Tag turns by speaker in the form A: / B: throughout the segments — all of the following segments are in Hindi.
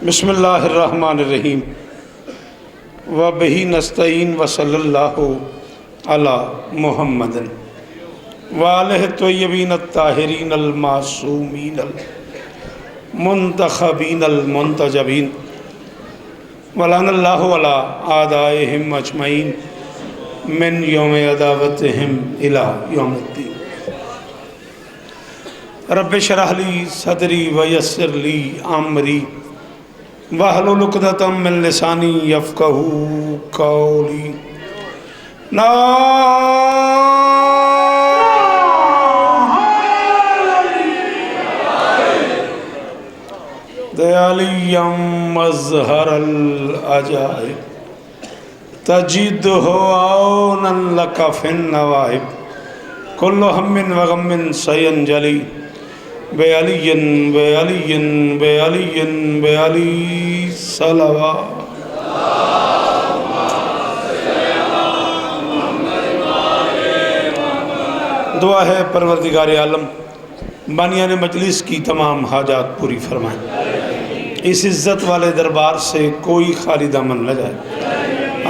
A: बिस्मिल्लाहिर्रहमानिर्रहीम व बिही नस्तईन व सल्लल्लाहु अला मुहम्मदिन व आलिहि तय्यबीन अत्ताहिरीन अल मासूमीन अल मुंतखबीन अल मुंतजबीन व लअनल्लाहु अला आदाइहिम अजमईन मिन यौम अदावतिहिम इला यौमिद्दीन। रब्बि शरह ली सदरी व यस्सिर ली अमरी वहलुल उक़दतम मिन लिसानी यफ़क़हू क़ौली। दयालियम मज़हरल अजाइब तजिदहु औनन लका फिन नवाइब कुल्लु हम्मिन व गम्मिन सयंजली बेअलियन बेअलियन बेअलियन बेअली सलवा। दुआ है परवरदिगार आलम बानियान मजलिस की तमाम हाजात पूरी फरमाएं, इस इज़्ज़त वाले दरबार से कोई खाली दामन न जाए।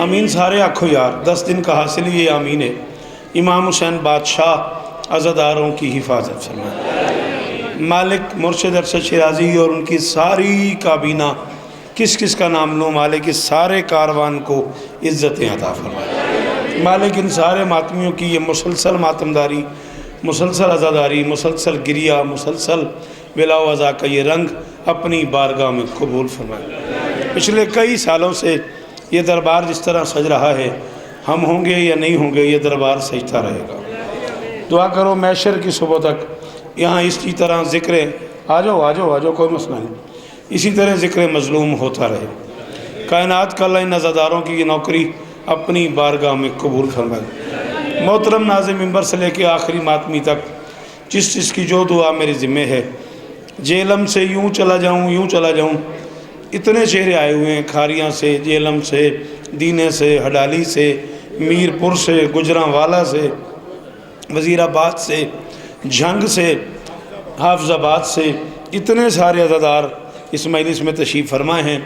A: आमीन सारे आखो यार। 10 दिन का हासिल ये आमीन है। इमाम हुसैन बादशाह अज़ादारों की हिफाजत फरमाए। मालिक मुर्शिद अरशद शिराज़ी और उनकी सारी काबीना, किस किस का नाम लूँ, मालिक इस सारे कारवान को इज़्ज़तें अता फरमाए। मालिक इन सारे मातमियों की ये मुसलसल मातमदारी, मुसलसल अज़ादारी, मुसलसल गिरिया, मुसलसल बिलाव अज़ा का ये रंग अपनी बारगाह में कबूल फरमाए। पिछले कई सालों से ये दरबार जिस तरह सज रहा है, हम होंगे या नहीं होंगे, ये दरबार सजता रहेगा। दुआ करो मैशर की सुबह तक यहाँ इसी तरह ज़िक्र आ जाओ कोई मसला नहीं, इसी तरह ज़िक्र मज़लूम होता रहे। कायनात का अल्लाह इन अज़ादारों की नौकरी अपनी बारगाह में कबूल फरमाए। मोहतरम नाज़िम मिंबर से लेके आखिरी मातमी तक जिस जिसकी जो दुआ मेरे ज़िम्मे है, जेलम से यूँ चला जाऊँ। इतने चेहरे आए हुए हैं, खारियाँ से, जेलम से, दीने से, हडाली से, मीरपुर से, गुजरांवाला से, वज़ीराबाद से, झंग से, हाफजाबाद से, इतने सारे अज़ादार इस मजलिस में तशरीफ़ फरमाए हैं।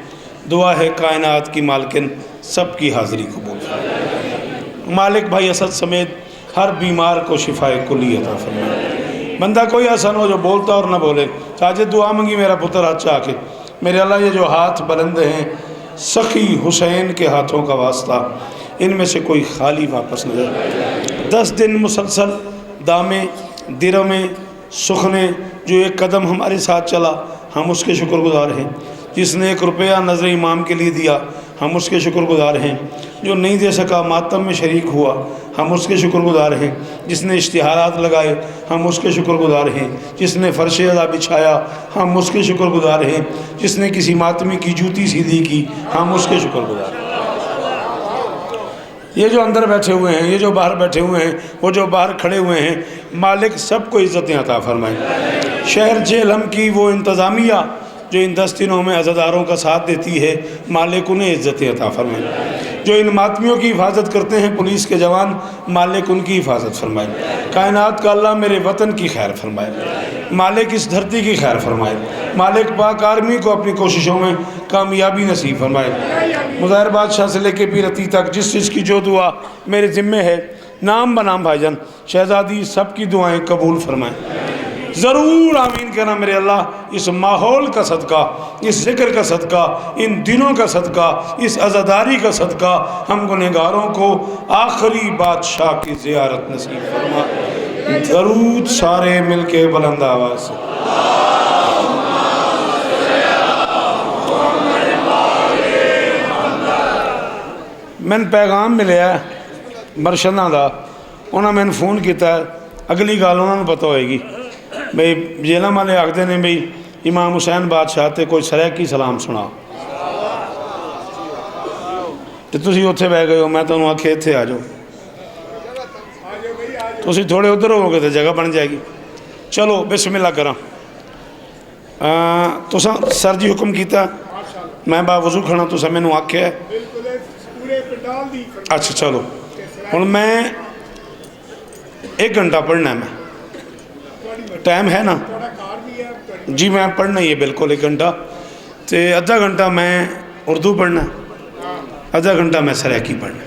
A: दुआ है कायनात की मालकिन सबकी हाज़िरी कबूल फरमाए। मालिक भाई असद समेत हर बीमार को शिफाए कुली अता फरमाए। बंदा कोई ऐसा न हो जो बोलता और न बोले, आज दुआ मंगी मेरा पुत्र हाथ चाह के, मेरे अल्लाह ये जो हाथ बुलंद हैं सखी हुसैन के हाथों का वास्ता, इनमें से कोई खाली वापस न जाए। 10 दिन मुसलसल दामे दिरमे सुखने जो एक कदम हमारे साथ चला, हम उसके शुक्रगुजार हैं। जिसने 1 रुपया नज़र इमाम के लिए दिया, हम उसके शुक्रगुजार हैं। जो नहीं दे सका मातम में शरीक हुआ, हम उसके शुक्रगुजार हैं। जिसने इश्तिहारात लगाए, हम उसके शुक्रगुजार हैं। जिसने फ़र्श अज़ा बिछाया, हम उसके शुक्रगुजार हैं। जिसने किसी मातमी की जूती सीधी की, हम उसके शुक्रगुजार हैं। ये जो अंदर बैठे हुए हैं, ये जो बाहर बैठे हुए हैं, वो जो बाहर खड़े हुए हैं, मालिक सबको इज़्ज़तें अता फरमाएँ। शहर जेलम की वो इंतज़ामिया जो इन 10 दिनों में अज़ादारों का साथ देती है, मालिक उन्हें इज़्ज़तें अता फरमाए। जो इन मातमियों की हिफाजत करते हैं पुलिस के जवान, मालिक उनकी हिफाजत फरमाए। कायनात का अल्लाह मेरे वतन की खैर फरमाए। मालिक इस धरती की खैर फरमाए। मालिक पाक आर्मी को अपनी कोशिशों में कामयाबी नसीब फरमाए। मुज़ाहिर बादशाह से लेके पीरती तक जिस चीज़ की जो दुआ मेरे ज़िम्मे है, नाम बनाम भाईजान शहज़ादी सबकी दुआएँ कबूल फरमाएँ। ज़रूर आमीन कहना मेरे अल्लाह। इस माहौल का सदका, इस ज़िक्र का सदका, इन दिनों का सदका, इस अज़ादारी का सदका हम गुनहगारों को आखिरी बादशाह की ज़ियारत नसीब फरमा। दरूद सारे मिल के बुलंद आवाज़ से। मैंने पैगाम मिले मरशदा का, उन्होंने मैंने फ़ोन किया। अगली गल उन्होंने पता होएगी बई जेलम वाले आखते हैं बई इमाम हुसैन बादशाह ते कोई सरैकी सलाम सुना, तो तुसी उत्थे बह गए हो। मैं तुहानू आखे इत्थे आ जाओ, तुसी थोड़े उधर होवोगे तो जगह बन जाएगी। चलो बिस्मिल्लाह करा। तुसा सर जी हुक्म किया, मैं बावजू खड़ा, तुसा मैनू आख्या। अच्छा चलो हुण मैं 1 घंटा पढ़ना, मैं टाइम है ना जी? मैं पढ़ना ही है बिल्कुल 1 घंटा, तो अद्धा घंटा मैं उर्दू पढ़ना, आधा घंटा मैं सराकी पढ़ना।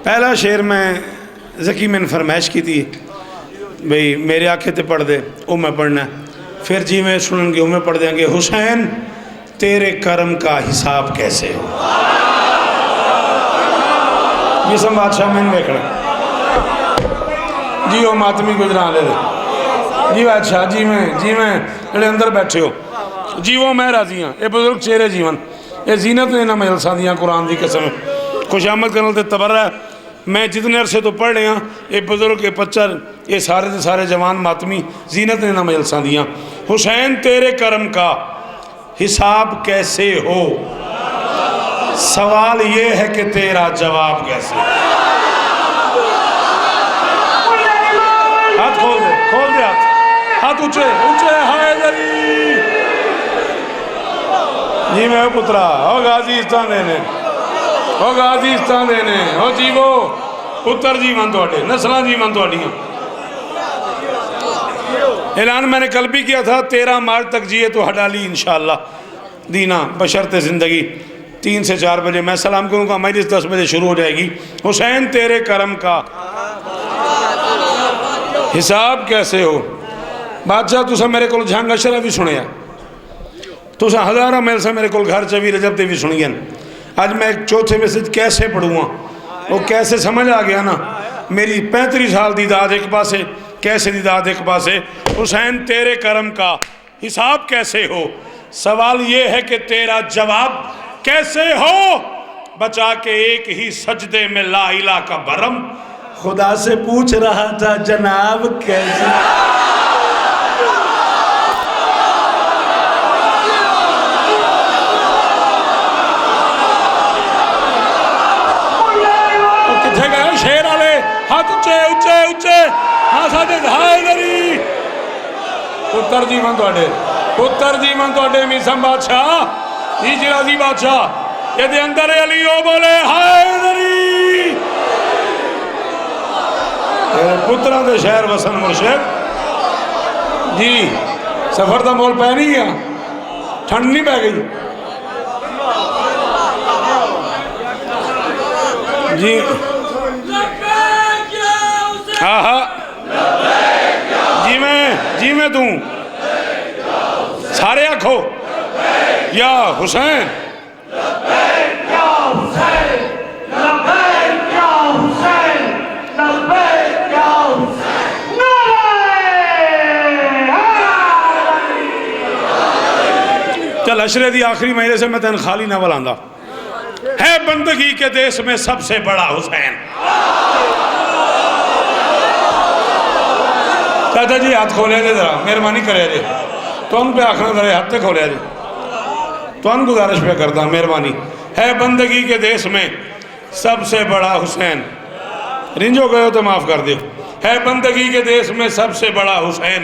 A: पहला शेर मैं ज़की मैंने फरमाइश की थी भाई मेरे आखे ते पढ़ दे, वो मैं पढ़ना, फिर जी मैं सुनेंगे वो मैं पढ़ देंगे। हुसैन तेरे कर्म का हिसाब कैसे हो। ये सब बादशाह मैंने देखना जी, वो मातमी गुजरा ले जी बादशाह जी मैं ਜਿਹੜੇ अंदर बैठे हो जी, वो मैं राजी हाँ। ये बुजुर्ग चेहरे जीवन ये जीनत ने इन्होंने जलसा दियाँ, कुरान की कसम खुशामद करने ते तबर्रा। मैं जितने अरसे तो पढ़ रहा ये बुजुर्ग ये पच्चर ये सारे के सारे जवान मातमी जीनत ने इन्होंने जलसा दियाँ। हुसैन तेरे कर्म का हिसाब कैसे हो, सवाल ये है कि तेरा जवाब कैसे। हाथ खोल दे हाथ ऊंचे ऊंचे। हैदरी जी मैं पुत्रा हो गाजीस्तान देने, हो गाजीस्तान देने, हो जीवो पुत्र जीवन थोड़े, नस्ल जीवन थोड़ियाँ। ऐलान मैंने कल भी किया था 13 मार्च तक जिए तो हडाली इंशाअल्लाह दीना बशर्ते ज़िंदगी 3 से 4 बजे मैं सलाम करूँगा, मजलिस 10 बजे शुरू हो जाएगी। हुसैन तेरे कर्म का हिसाब कैसे हो। बादशाह तुसा मेरे को झंग अशरा भी सुनिया, तुसा हज़ारा मेल से मेरे को घर च भी रजब ते भी सुनियन। अज मैं एक चौथे मैसेज कैसे पढ़ूँगा, वो कैसे समझ आ गया ना। मेरी 35 साल की दाद एक पासे, कैसे दी दाद एक पासे। हुसैन तेरे कर्म का हिसाब कैसे हो, सवाल ये है कि तेरा जवाब कैसे हो। बचा के एक ही सजदे में ला इला का भरम, खुदा से पूछ रहा था जनाब कैसे। किथे गए शेर वाले, हाथ ऊंचे ऊंचे ऊंचे। हाँ साडे हैदरी पुत्र जीवन थोड़े, पुत्र जीवन थोड़े मीसम बादशाह इजराजी बादशाह ये अंदर अली ओ बोले हैदरी। पुत्रा के शहर वसन मुर्शिद जी, सफर का मोल पै नहीं गया, ठंड नहीं पै गई जी। हाँ हाँ जी मैं तू सारे आखो या हुसैन। चल अशरे दी आखिरी महीने से मैं तेन खाली ना बुलांदा है। बंदगी के देश में सबसे बड़ा हुसैन। चाचा जी हाथ खोलिया जे जरा, मेहरबानी करे जे, तुम पे आखना जरा हाथ खोलिया जे, तुम गुजारिश पे करता मेहरबानी है। बंदगी के देश में सबसे बड़ा हुसैन, रिंजो गए हो तो माफ कर दो। है बंदगी के देश में सबसे बड़ा हुसैन,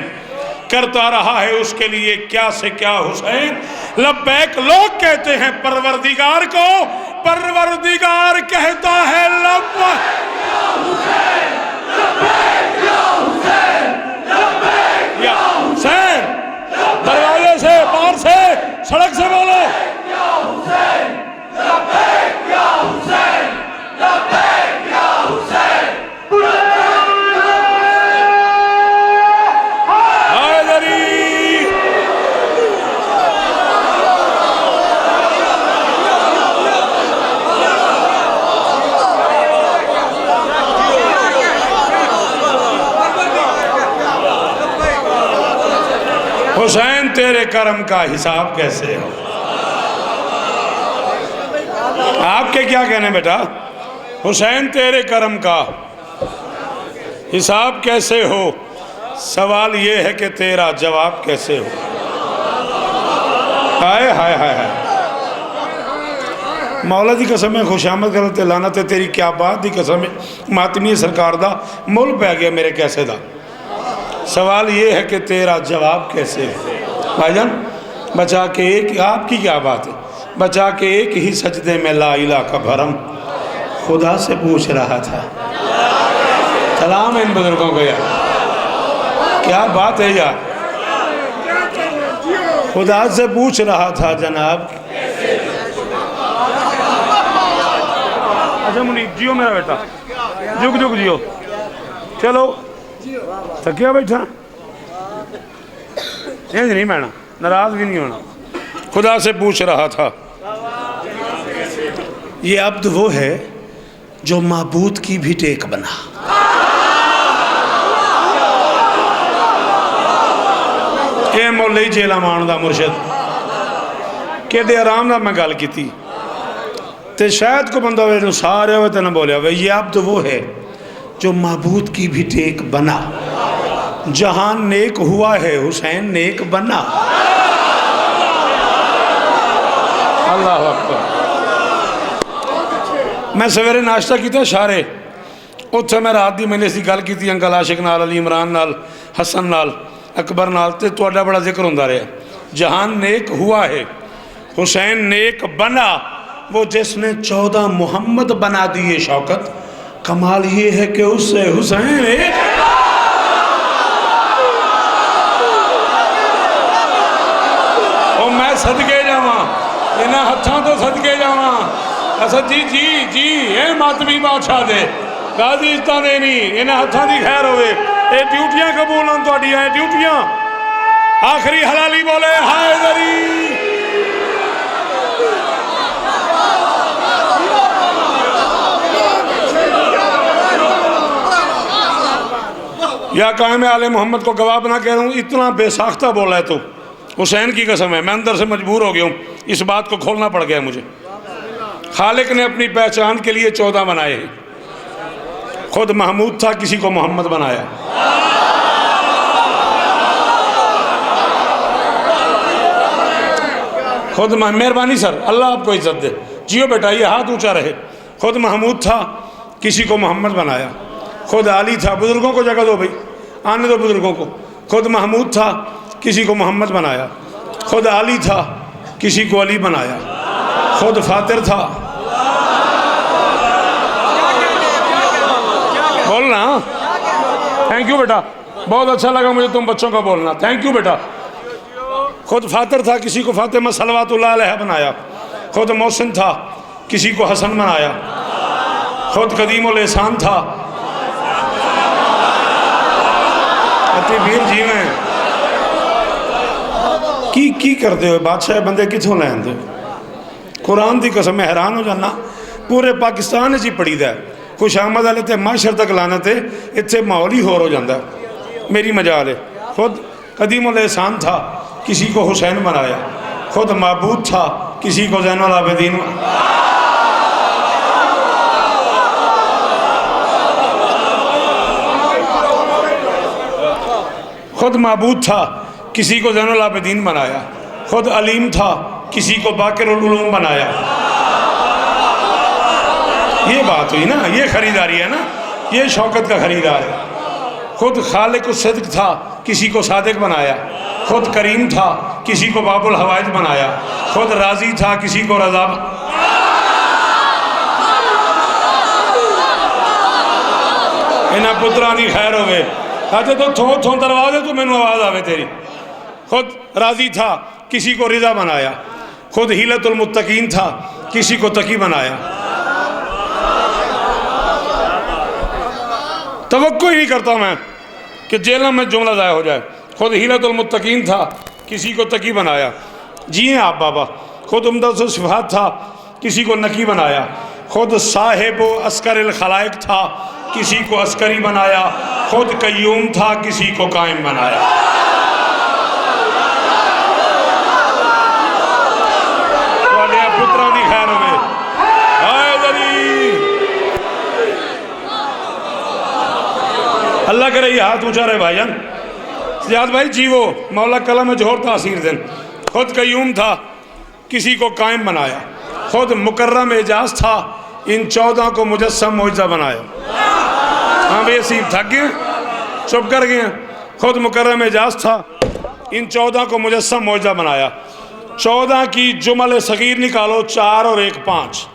A: करता रहा है उसके लिए क्या से क्या हुसैन। लब्बैक लोग कहते हैं परवरदिगार को, परवरदिगार कहता है लब्बैक या हुसैन। दरवाजे से बाहर से सड़क से बोलो हुसैन तेरे कर्म का हिसाब कैसे हो। आपके क्या कहने बेटा, हुसैन तेरे कर्म का हिसाब कैसे हो, सवाल ये है कि तेरा जवाब कैसे हो। हाय हाय हाय हाय मौला दी कसम है, खुशामद करते लाना ते तेरी क्या बात दी कसम है। मातमी सरकार दा मुल पै गया मेरे कैसे दा। सवाल ये है कि तेरा जवाब कैसे है। भाईजान बचा के एक आपकी क्या बात है, बचा के एक ही सजदे में ला इला का भरम खुदा से पूछ रहा था। सलाम है इन बुजुर्गों को यार, क्या बात है यार। खुदा से पूछ रहा था जनाब। अच्छा मुनीब जियो मेरा बेटा, जुग जुग जियो। चलो थकिया बैठा, इंज नहीं बैठना, नाराज भी नहीं होना। खुदा से पूछ रहा था। ये अब्द वो है जो माबूद की भी टेक बना। ये मौलवी जेला मान दा मुर्शद केडे आराम नाल मैं गल की ते शायद को बंदा वे सारे हो तो न बोलिया वे। ये अब्द वो है जो माबूद की भी टेक बना। जहान नेक हुआ है हुसैन नेक बना। अल्लाह अकबर। मैं सवेरे नाश्ता किया शारे, उत्थे मैं रात की मैंने इसी गल की अंकल आशिक नाल, अली इमरान नाल, हसन नाल, अकबर नाल, ते तुहाडा बड़ा जिक्र होंदा रहा। जहान नेक हुआ है हुसैन नेक बना। वो जिसने 14 मोहम्मद बना दिए शौकत, कमाल ये है कि उससे हुसैन एक। ओ मैं सदके जावा, इन्हां हत्थां तो सदके जावा। असद जी जी जी ये मातमी बादशाह दे गाजी इज्जतां दे नहीं, इन्हां हत्थां दी खैर होवे। ये ड्यूटियां कबूल होन तुहाडियां, ये ड्यूटियां। आखिरी हलाली बोले हायदरी। या कायम आले मोहम्मद को गवाह बना कह रहा हूँ, इतना बेसाख्ता बोला है तो हुसैन की कसम है। मैं अंदर से मजबूर हो गया हूँ, इस बात को खोलना पड़ गया मुझे। खालिक ने अपनी पहचान के लिए 14 बनाए हैं। खुद महमूद था, किसी को मोहम्मद बनाया। खुद मेहरबानी सर, अल्लाह आपको इज्जत दे। जियो बेटा, ये हाथ ऊंचा रहे। खुद महमूद था, किसी को मोहम्मद बनाया। खुद अली था, बुजुर्गों को जगह दो भाई, आने दो बुजुर्गों को। खुद महमूद था, किसी को मोहम्मद बनाया। खुद अली था, किसी को अली बनाया। खुद फातिर था। बोलना। थैंक यू बेटा, बहुत अच्छा लगा मुझे तुम बच्चों का बोलना, थैंक यू बेटा। खुद फातिर था, किसी को फातिमा सलवातुल्लाह अलैहा बनाया। खुद मोहसिन था, किसी को हसन बनाया। खुद कदीमुल एहसान था। वीर जी में की करते हो बादशाह बंदे कितों लैंदे। कुरान की कसम मैं हैरान हो जाना। पूरे पाकिस्तान ही पढ़ी दा खुशामद वाले तो माशर तक लाना थे, इतने माहौल ही होर हो जाता। मेरी मजाल है। खुद कदीमुल एहसान था, किसी को हुसैन बनाया। खुद माबूद था, किसी को ज़ैनुल आबिदीन। खुद माबूद था, किसी को ज़ैनुल आबिदीन बनाया। खुद अलीम था, किसी को बाकिरुल उलूम बनाया। ये बात हुई ना, ये खरीदारी है ना, ये शौकत का खरीदार है। खुद खालिक सिद्क था, किसी को सादिक बनाया। खुद करीम था, किसी को बाबुल हवाइज बनाया। खुद राजी था, किसी को रजा। इन्हां पुत्रां दी खैर होवे। अच्छा तो थों दरवाजे तो मैनू आवाज़ आवे तेरी। खुद राजी था, किसी को रिजा बनाया। खुद हीलतुल मुत्तकीन था, किसी को तकी बनाया। तवक्को ही नहीं करता मैं कि जेल में जुमला ज़ाया हो जाए। खुद हीलतुल मुत्तकीन था, किसी को तकी बनाया। जी हैं आप बाबा। खुद उम्दतुल सिफात था, किसी को नकी बनाया। खुद साहिब अस्करिल खलाइक था, किसी को अस्करी बनाया। खुद कय्यूम था, किसी को कायम बनाया। पुत्रा दी खैर होवे। अल्लाह करे ये हाथ ऊंचा रहे भाईजान। सियाद भाई जीवो, मौला कला में जोर तासीर दिन। खुद कय्यूम था, किसी को कायम बनाया। खुद मुकर्रम एजाज था, इन 14 को मुजस्सम मौजज़ा बनाया। हाँ भाई असीम थक गए, चुप कर गए। खुद मुकर्रम एजाज था, इन 14 को मुजस्सम मौजज़ा बनाया। 14 की जुमल सगीर निकालो, 4 और 1 5।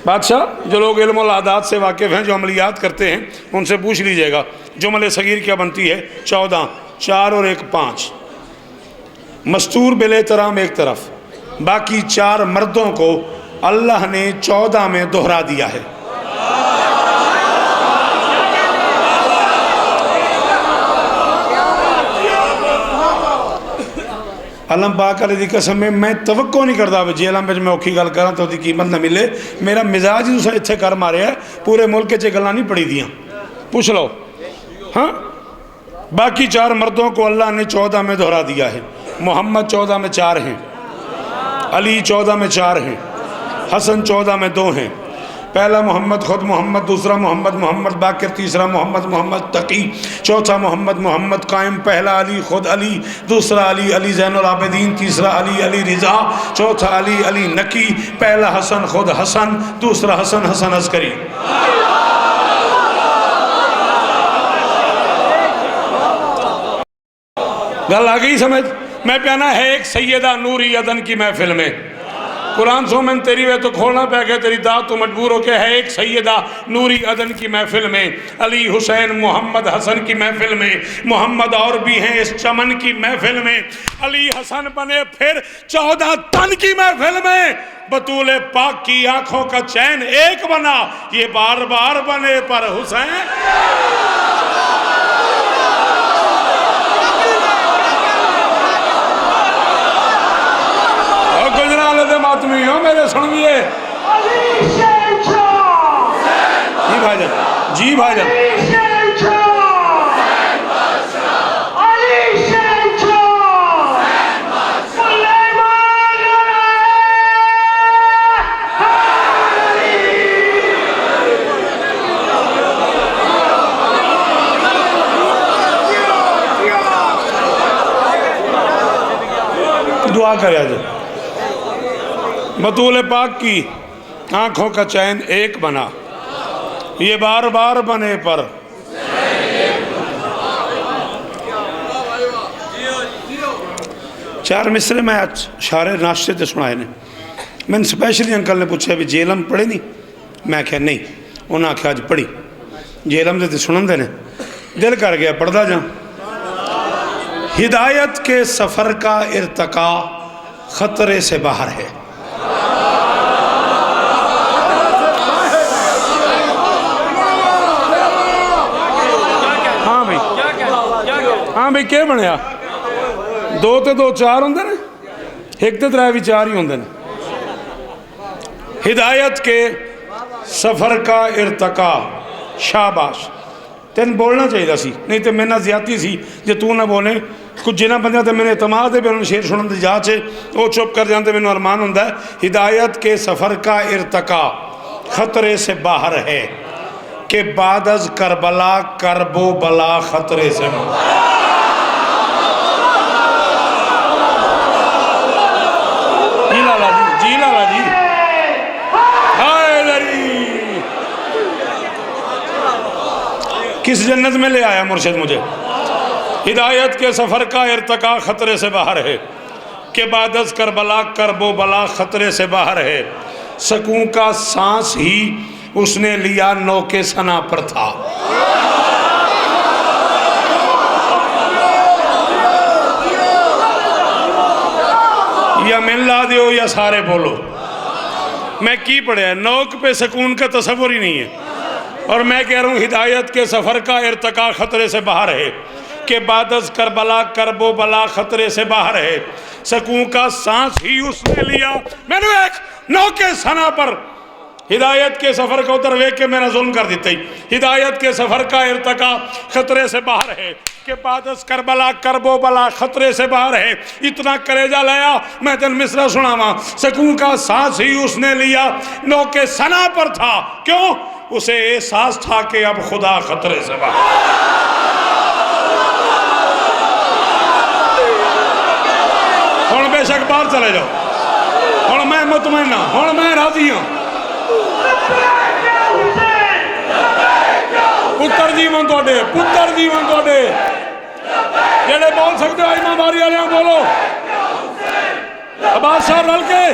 A: बादशाह, जो लोग इल्म आदात से वाकिफ़ हैं, जो अमलियात करते हैं, उनसे पूछ लीजिएगा जुमल सगीर क्या बनती है। 14, 4 और 1 5। मस्तूर बिलेतराम एक तरफ, बाकी 4 मर्दों को अल्लाह ने 14 में दोहरा दिया है। अलम पाक अल्लाह दी कसम में मैं तवक्को नहीं करता भी जेलों में मैं औखी गल करा तो कीमत ना मिले। मेरा मिजाज ही तुसें इत्थे कर मारे है, पूरे मुल्क च गल्लां नहीं पढ़ी दियाँ, पूछ लो। हाँ, बाकी 4 मर्दों को अल्लाह ने 14 में दोहरा दिया है। मोहम्मद 14 में 4 हैं, अली 14 में 4 हैं, हसन 14 में 2 हैं। पहला मोहम्मद खुद मोहम्मद, दूसरा मोहम्मद मोहम्मद बाकिर, तीसरा मोहम्मद मोहम्मद तकी, चौथा मोहम्मद मोहम्मद कायम, पहला अली खुद अली, दूसरा अली अली ज़ैनुल आबिदीन, तीसरा अली अली रिज़ा, चौथा अली अली नकी, पहला हसन खुद हसन, दूसरा हसन हसन अस्करी। गल आ गई समझ? मैं प्याना है एक सैयदा नूरी अदन की महफिल में, कुरान सो मैंने तेरी वे तो खोलना पै गया, तेरी दात तो मजबूर होके है एक सैयदा नूरी अदन की महफिल में, अली हुसैन मोहम्मद हसन की महफिल में, मोहम्मद और भी हैं इस चमन की महफिल में, अली हसन बने फिर 14 तन की महफिल में, बतूल पाक की आंखों का चैन एक बना, ये बार बार बने पर हुसैन। मातमी हो मेरे सुनिए जी भाईजान, जी भाईजान। दुआ करे आज बतूल पाक की आंखों का चैन एक बना, ये बार बार बने पर। चार मिसरे मैं आज शारे नाश्ते से सुनाए ने। मैंने स्पैशली अंकल ने पूछा भी जेलम पढ़े नहीं, मैं आख्या नहीं, उन्हें आख्या अज पढ़ी। जेलम से सुनन दे ने दिल कर गया, पढ़ता जा। हिदायत के सफ़र का इर्तका खतरे से बाहर है। हाँ भाई क्या बनया, 2 ते 2 4 होंगे ने, 1 ते 3 भी 4 ही होंगे ने। हिदायत के सफ़र का इर्तका, शाबाश। तेन बोलना चाहिए सी, नहीं तो मेरे नाल ज़्यादती सी जे तू ना बोले। कुछ जिन्होंने बंद तो मैंने एतमाद है भी उन्होंने शेर सुनने की जाँच है, वो चुप कर जाते, मैंने अरमान होंगे हिदायत के सफ़र का इर्तका खतरे से बाहर है कि बाद अज करबला करबो बला खतरे से। जी लाला जी, जी लाला जी, किस जन्नत में ले आया मुर्शिद मुझे। हिदायत के सफ़र का इर्तका खतरे से बाहर है कि बाद अज करबला करबो बला खतरे से बाहर है। सकून का सांस ही उसने लिया नौके सना पर था। या मिला दो या सारे बोलो, मैं की पढ़िया नौक पे सकून का तस्वुर ही नहीं है। और मैं कह रहा हूँ हिदायत के सफ़र का इर्तका खतरे से बाहर है कि बाद अज करबला करबो बला खतरे से बाहर है। सकून का सांस ही उसने लिया मैंने एक नौके सना पर। हिदायत के सफ़र को उधर वेख के मैंने जुल्म कर दी। हिदायत के सफ़र का इर्तका खतरे से बाहर है कि बाद अज करबला करबो बला खतरे से बाहर है। इतना कलेजा लाया मैं तेन मिसरा सुनावा। सकून का सांस ही उसने लिया नौके सना पर था, क्यों? उसे एहसास था कि अब खुदा खतरे से बाहर। हुण बेशक बाहर चले जाओ, हुण मैं मुतमैन हाँ, हुण मैं राजी हाँ। पुत्र जीवन थोड़े, पुत्र जीवन थोड़े जेड़े बोल सकते हो इमाम बारी वाले बोलो अब्बास साहब रल के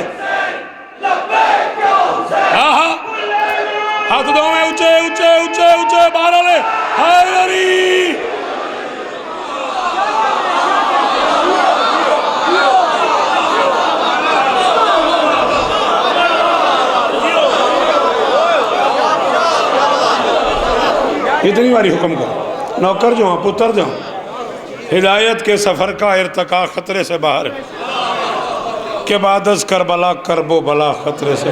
A: हाँ हाँ हाथ दो में ऊंचे ऊंचे ऊंचे ऊंचे बाहर वाले हैदरी इतनी बारी हुक्म करो नौकर जो आप उतर जाओ हिदायत के सफ़र का इर्तका ख़तरे से बाहर है के बाद अज़ करबला करबो बला ख़तरे से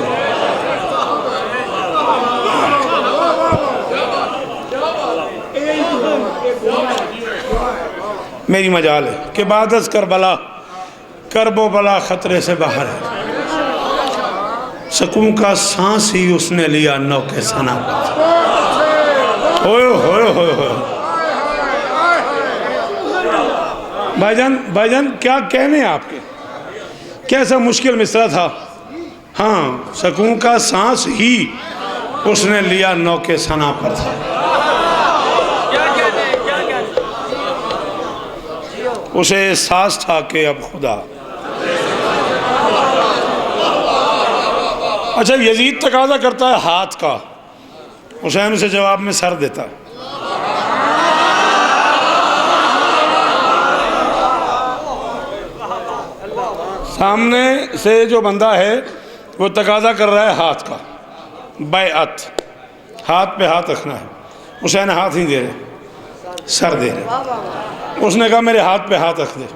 A: मेरी मजाल है के बाद अज़ करबला करबो बला ख़तरे से बाहर है सकून का सांस ही उसने लिया नौ के सना हो भाईजान क्या कहने आपके कैसा मुश्किल मिसरा था। हाँ सकून का सांस ही उसने लिया नौ के सना पर था। उसे एहसास था कि अब खुदा अच्छा यजीद तकाजा करता है हाथ का हुसैन उसे जवाब में सर देता है। सामने से जो बंदा है वो तकाजा कर रहा है हाथ का बैअत हाथ पे हाथ रखना है। हुसैन हाथ नहीं दे रहे सर दे रहे। उसने कहा मेरे हाथ पे हाथ रख दे।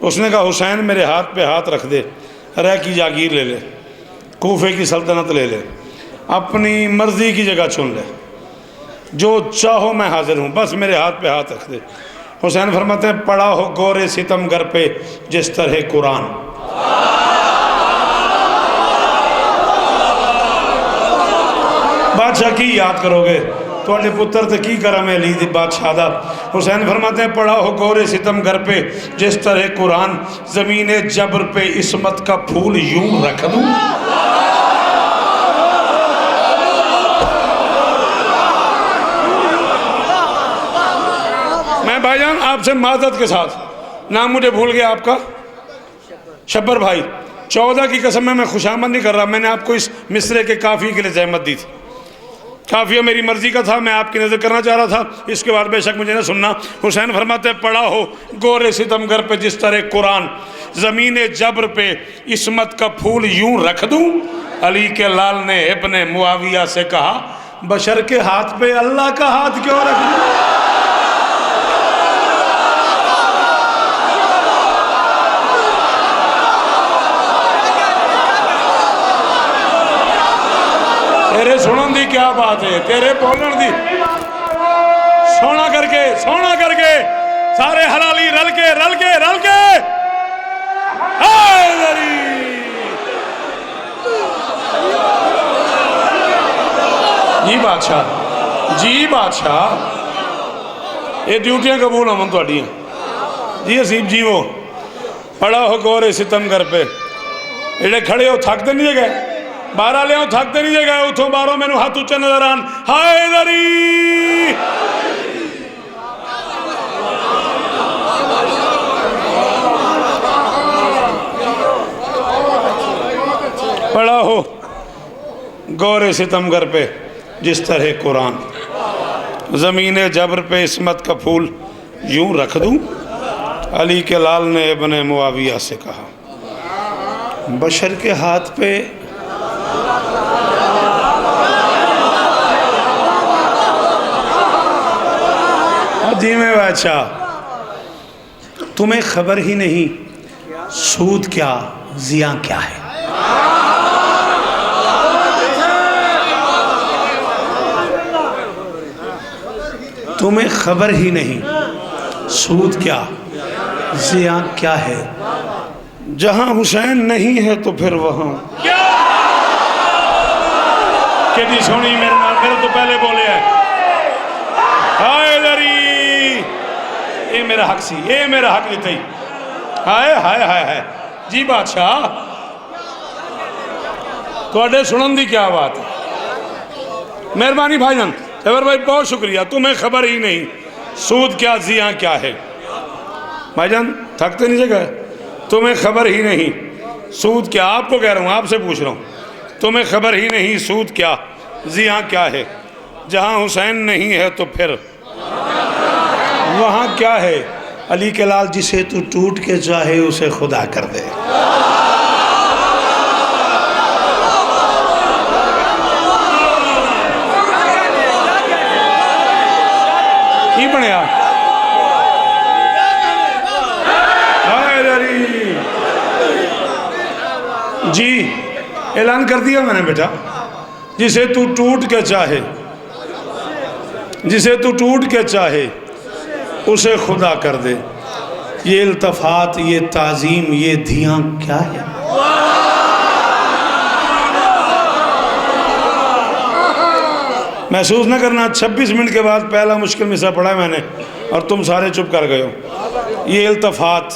A: उसने कहा हुसैन मेरे हाथ पे हाथ रख दे रह की जागीर ले ले कूफे की सल्तनत ले ले अपनी मर्ज़ी की जगह चुन ले जो चाहो मैं हाजिर हूँ बस मेरे हाथ पे हाथ रख दे। हुसैन फरमाते हैं पढ़ा हो गोरे सितमगर पे जिस तरह कुरान। बादशाह की याद करोगे थोड़े पुत्र ते की करा मैं ली दी बादशाह दा। हुसैन फरमाते हैं पढ़ा हो गोरे सितमगर पे जिस तरह कुरान ज़मीने जबर पे इस्मत का फूल यूं रख दूँ। मैं भाईजान आपसे माजरत के साथ नाम मुझे भूल गया आपका शब्बर भाई 14 की कसम में मैं खुशामद नहीं कर रहा। मैंने आपको इस मिसरे के काफ़ी के लिए जहमत दी थी। काफ़िया मेरी मर्ज़ी का था मैं आपकी नज़र करना चाह रहा था। इसके बाद बेशक मुझे ना सुनना। हुसैन फरमाते पढ़ा हो गोरे सितमगर पे जिस तरह कुरान ज़मीन जबर पे इस्मत का फूल यूं रख दूं। अली के लाल ने इब्ने मुआविया से कहा बशर के हाथ पे अल्लाह का हाथ क्यों रख दूं। तेरे सुनन दी क्या बात है तेरे बोलन दी सोना करके सारे हलाली रल के जी बादशाह ये ड्यूटियां कबूल अमन थोड़ियां जी हसीब जी वो पड़ा हो गोरे सितमगर पे जेडे खड़े हो थकते नहीं गए बारह ले थकते नहीं गए उतों बारों मैनू हाथ उच्चे नजर आन हैदरी पड़ा हो गोरे सितमगर पे जिस तरह कुरान ज़मीन जबर पे इस्मत का फूल यूं रख दूं। अली के लाल ने इब्ने मुआविया से कहा बशर के हाथ पे जी में बादशाह तुम्हें खबर ही नहीं सूद क्या जिया क्या है। तुम्हें खबर ही नहीं सूद क्या जिया क्या है। जहां हुसैन नहीं है तो फिर वहां कि सोनी मेरे तो पहले बोले है ये मेरा हक सी ये मेरा हक नहीं थी। हाय हाय हाय हाय जी बादशाह थोड़े सुनन दी क्या बात है। मेहरबानी भाईजान जबर भाई बहुत शुक्रिया। तुम्हें खबर ही नहीं सूद क्या जिया क्या है। भाईजान थकते नहीं जगह, तुम्हें खबर ही नहीं सूद क्या, आपको कह रहा हूँ, आपसे पूछ रहा हूँ, तुम्हें खबर ही नहीं सूद क्या, जिया क्या है, जहाँ हुसैन नहीं है तो फिर वहाँ क्या है। अली के लाल, जिसे तू टूट के चाहे उसे खुदा कर दे। की बनया जी, ऐलान कर दिया मैंने बेटा, जिसे तू टूट के चाहे, जिसे तू टूट के चाहे उसे खुदा कर दे। ये इल्तफात, ये ताज़ीम, ये धियाँ क्या है। महसूस न करना 26 मिनट के बाद पहला मुश्किल मिसरा पढ़ा मैंने और तुम सारे चुप कर गए हो। ये इल्तफात,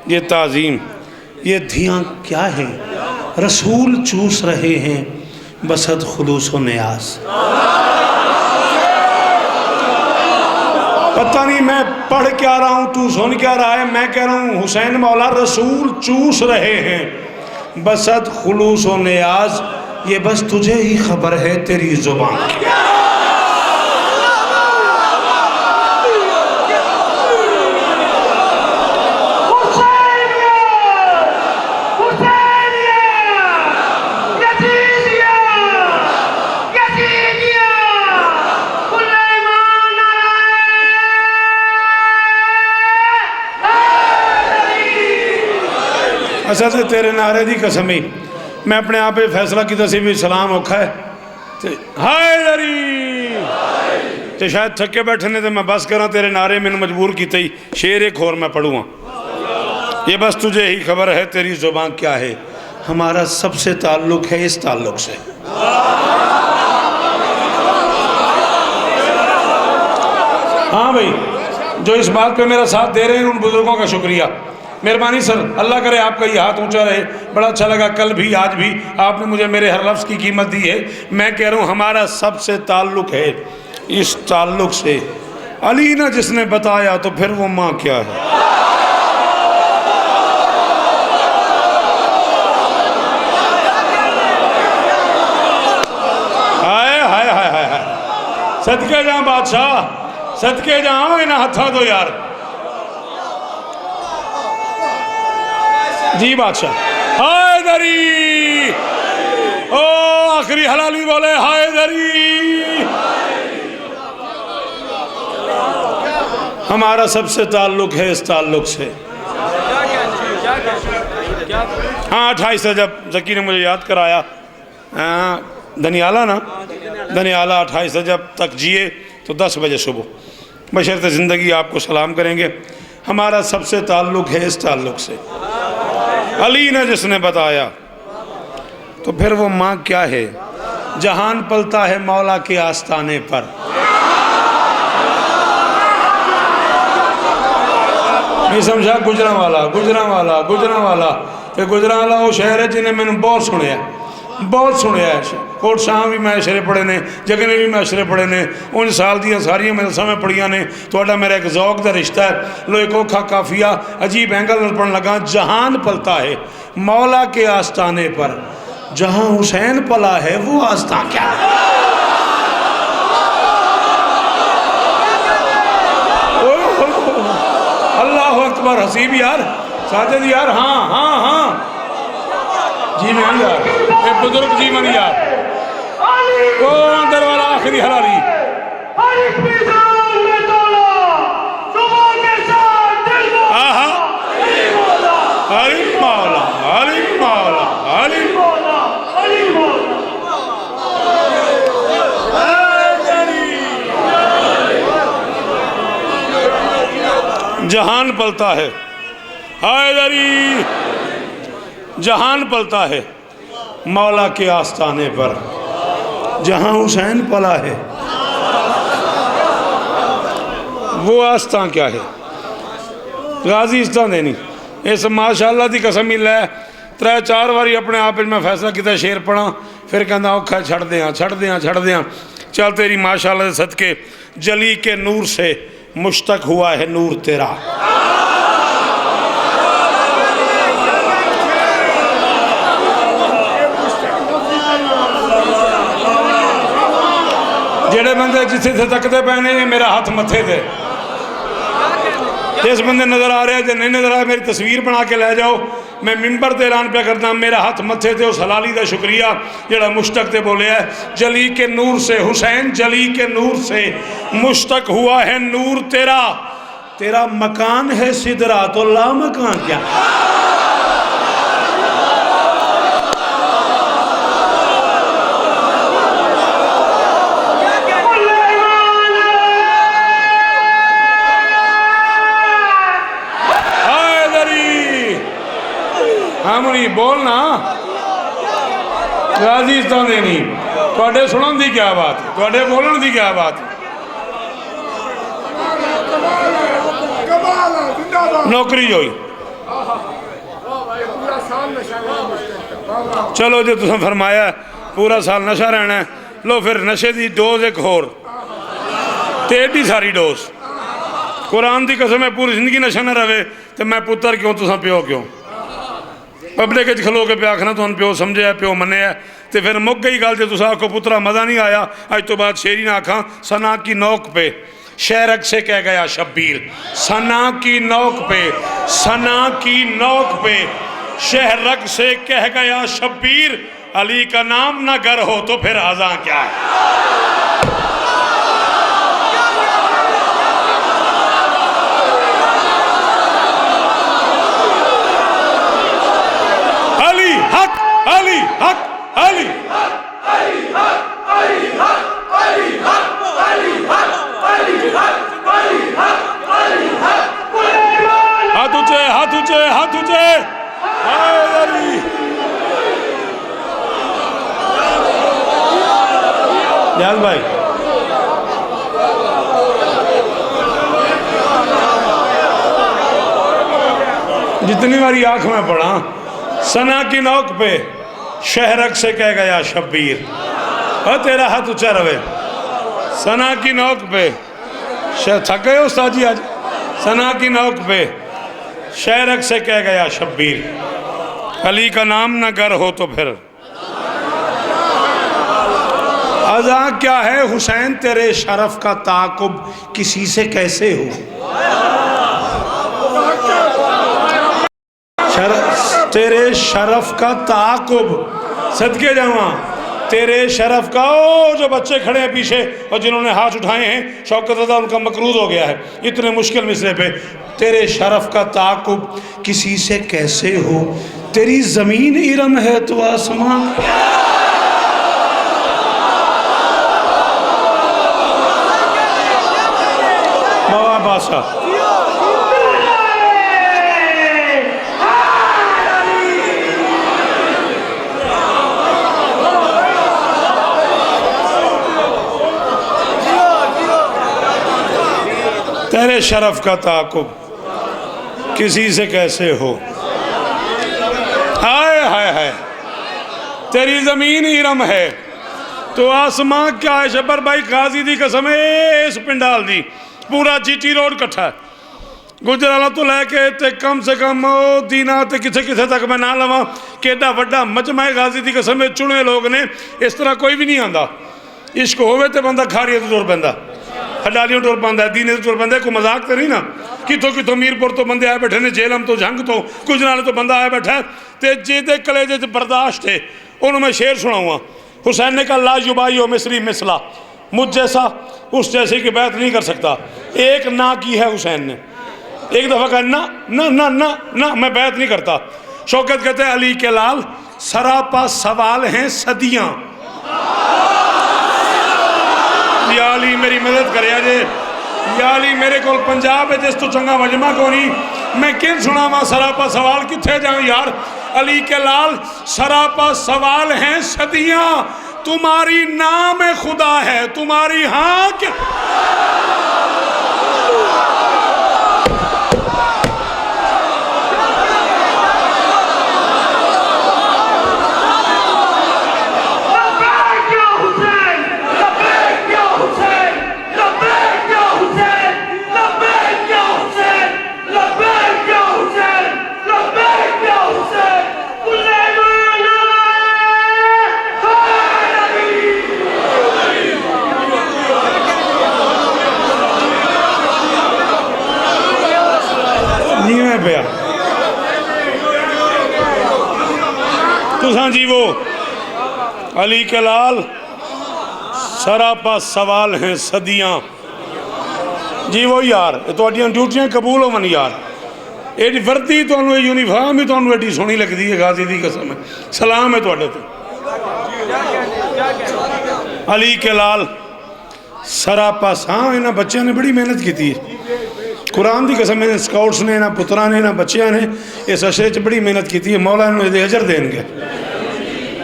A: ये ताज़ीम, ये धियाँ क्या है। रसूल चूस रहे हैं बसत खुलूस व नियाज़। पता नहीं मैं पढ़ क्या रहा हूँ, तू सुन क्या रहा है। मैं कह रहा हूँ हुसैन मौला रसूल चूस रहे हैं बसत खुलूस व नियाज़। ये बस तुझे ही खबर है तेरी जुबान की। असा से तेरे नारे की कसम ही मैं अपने आप ही फैसला किया सी भी सलाम औखा है ते हाय दरी ते शायद थके बैठे ने तो मैं बस करा। तेरे नारे मैंने मजबूर किया ही शेर एक होर मैं पढ़ूँगा। ये बस तुझे ही खबर है तेरी जुबान क्या है। हमारा सबसे ताल्लुक़ है इस ताल्लुक़ से। हाँ भाई, जो इस बात पे मेरा साथ दे रहे हैं उन बुजुर्गों का शुक्रिया, मेहरबानी सर। अल्लाह करे आपका ये हाथ ऊंचा रहे। बड़ा अच्छा लगा, कल भी आज भी आपने मुझे मेरे हर लफ्ज़ की कीमत दी है। मैं कह रहा हूँ हमारा सबसे ताल्लुक़ है इस ताल्लुक़ से। अली ना जिसने बताया तो फिर वो माँ क्या है। हाय हाय हाय हाय हाय, सदके जा बादशाह, सदके जा इन्हें हथा दो यार। जी बादशाह, हैदरी ओ आखिरी हलाली बोले हैदरी। हमारा सबसे ताल्लुक़ है इस ताल्लुक़ से। हाँ 28 जब जकी ने मुझे याद कराया, धनियाला ना, धनियाला 28 जब तक जिए तो 10 बजे सुबह बशर्ते ज़िंदगी आपको सलाम करेंगे। हमारा सबसे ताल्लुक़ है इस ताल्लुक़ से। अली ने जिसने बताया तो फिर वो माँ क्या है। जहान पलता है मौला के आस्ताने पर। नहीं समझा, गुजरांवाला गुजरांवाला गुजरांवाला ते गुजरांवाला वो शहर है जिन्हें मैंने बहुत सुनिया, बहुत सुनिया है। कोट शाह भी मैं अशरे पढ़े ने, जगने भी मैं अशरे पढ़े ने। उन साल दियाँ सारियाँ मदरसा में पढ़िया ने। तो मेरा एक जौक का रिश्ता है। लो एक औखा काफिया अजीब एंगल में पढ़ने लगा। जहान पलता है मौला के आस्ताने पर, जहाँ हुसैन पला है वो आस्था क्या है। अल्लाह अकबर। हसीब यार, साजिद यार, हाँ हाँ हाँ जी मैं यार, एक बुजुर्ग जी मन यार, वो अंदर वाला आखिरी हलाली। अली मौला, अली मौला, अली जहान पलता है हैदरी, जहान पलता है मौला के आस्ताने पर, जहाँ हुसैन पला है वो आस्था क्या है। गाजी इस तरह देनी इस माशाअल्लाह की कसम ही लै 3-4 बारी अपने आप मैं फैसला किया शेर पढ़ा, फिर कहना औखा छड़ दें छड़ दें छड़ दें। चल तेरी माशाअल्लाह सदके जली के नूर से मुश्तक हुआ है नूर तेरा। जेड़े बंदे जिथे तकते पे ने मेरा हाथ मथे थे, जिस बंदे नज़र आ रहा है जो नहीं नज़र आ रहा मेरी तस्वीर बना के लै जाओ। मैं मिंबर ते ऐलान पे करता मेरा हाथ मथे थे उस हलाली का शुक्रिया जड़ा मुश्तक ते बोले है। जली के नूर से हुसैन, जली के नूर से मुश्तक हुआ है नूर तेरा, तेरा मकान है सिदरा तो ला मकान क्या। मुनी बोलना राजी तो देनी थोड़े सुनन की क्या बात है, थोड़े बोलन की क्या बात है। नौकरी जोई चलो जो तुम फरमाया पूरा साल नशा रहना है, लो फिर नशे की डोज एक होर ते एडी सारी डोज। कुरान की कसम है पूरी जिंदगी नशा न रहे तो मैं पुत्र क्यों तुसा प्यो क्यों। पब्लिक खलो के पे आखना तुम प्यो समझे प्यो मनिया तो फिर मुक गई गल जो तुम आखो पुत्रा मज़ा नहीं आया। अज तो बाद शेरी ना आखा सना की नोक पे शहरक से कह गया शब्बीर, सना की नोक पे, सना की नोक पे शहरक से कह गया शब्बीर। अली का नाम ना गर हो तो फिर अज़ां क्या है। अली हक, अली हक, अली हाथ ऊंचे, हाथ ऊंचे, हाथ ऊंचे। अली याद भाई जितनी बारी आंख में पढ़ा सना की नोक पे शहरक से कह गया शब्बीर, और तेरा हाथ ऊंचा रहे। सना की नोक पे थक गए उस्ताद जी आज। सना की नोक पे शहरक से कह गया शब्बीर, अली का नाम न गर हो तो फिर अज़ां क्या है। हुसैन तेरे शरफ का ताक़ुब किसी से कैसे हो। तेरे शरफ का ताक़ुब सदके जावा तेरे शरफ का। ओ जो बच्चे खड़े हैं पीछे और जिन्होंने हाथ उठाए हैं शौकत अदा उनका मकरूज हो गया है इतने मुश्किल मिसरे पे। तेरे शरफ का ताक़ुब किसी से कैसे हो, तेरी ज़मीन इरम है तो आसमां। बाबा बादशाह तेरे शरफ का ताक़ुब किसी से कैसे हो। हाय हाय हाय तेरी ज़मीन इरम है तो आसमां क्या है। शब्बर भाई गाजी दी कसम है इस पिंडाल दी पूरा जीटी रोड कट्ठा है गुजराला तो लैके ते कम से कम दीना ते किथे किथे तक मैं ना लवा कि एडा वड्डा मजमा है। गाजी दी कसम है चुने लोग ने इस तरह कोई भी नहीं आंदा। इश्क होवे तो बंदा खारिया तो तुर पैंदा, हडालियों टुर पाँदा है, दीने टुर पाँदा है। कोई मजाक तो नहीं ना। कितों कितों मीरपुर तो बंदे आए बैठे ने, जेलम तो जंग तो गुजराले तो बंदा आया बैठा है। तो जेदे कलेजे च बर्दाश्त है उन्होंने मैं शेर सुनाऊँगा। हुसैन ने कहा ला युबाई हो मिसरी मिसला, मुझ जैसा उस जैसे की बात नहीं कर सकता। एक ना की है हुसैन ने, एक दफ़ा कहा ना ना ना ना ना मैं बात नहीं करता। शौकत कहते हैं अली के लाल सरापा सवाल हैं सदियाँ। याली मेरी मदद करे अजे, याली मेरे को पंजाब है जिस तो चंगा मजमा को नहीं मैं किन सुनावा। सरापा सवाल किथे जाऊँ यार। अली के लाल सरापा सवाल हैं सदियाँ, तुम्हारी नाम खुदा है तुम्हारी हाँ क्या। तुसां जीवो अली के लाल सरापा सवाल हैं सदियाँ जीवो यार तुहाडियां ड्यूटियां कबूल होवन यार एडी वर्दी तुहानू यूनीफॉर्म ही तुहानू एडी सोहनी लगदी है गाजी दी कसम है सलाम है तुहाडे ते अली के लाल सरापा हाँ इन्हां बच्चों ने बड़ी मेहनत की है कुरान की कसम इन्हें स्काउट्स ने इन्हां पुत्रा ने इन्हां बच्चों ने इस अशरे च बड़ी मेहनत की है मौला इन्हूं इहदे अजर देणगे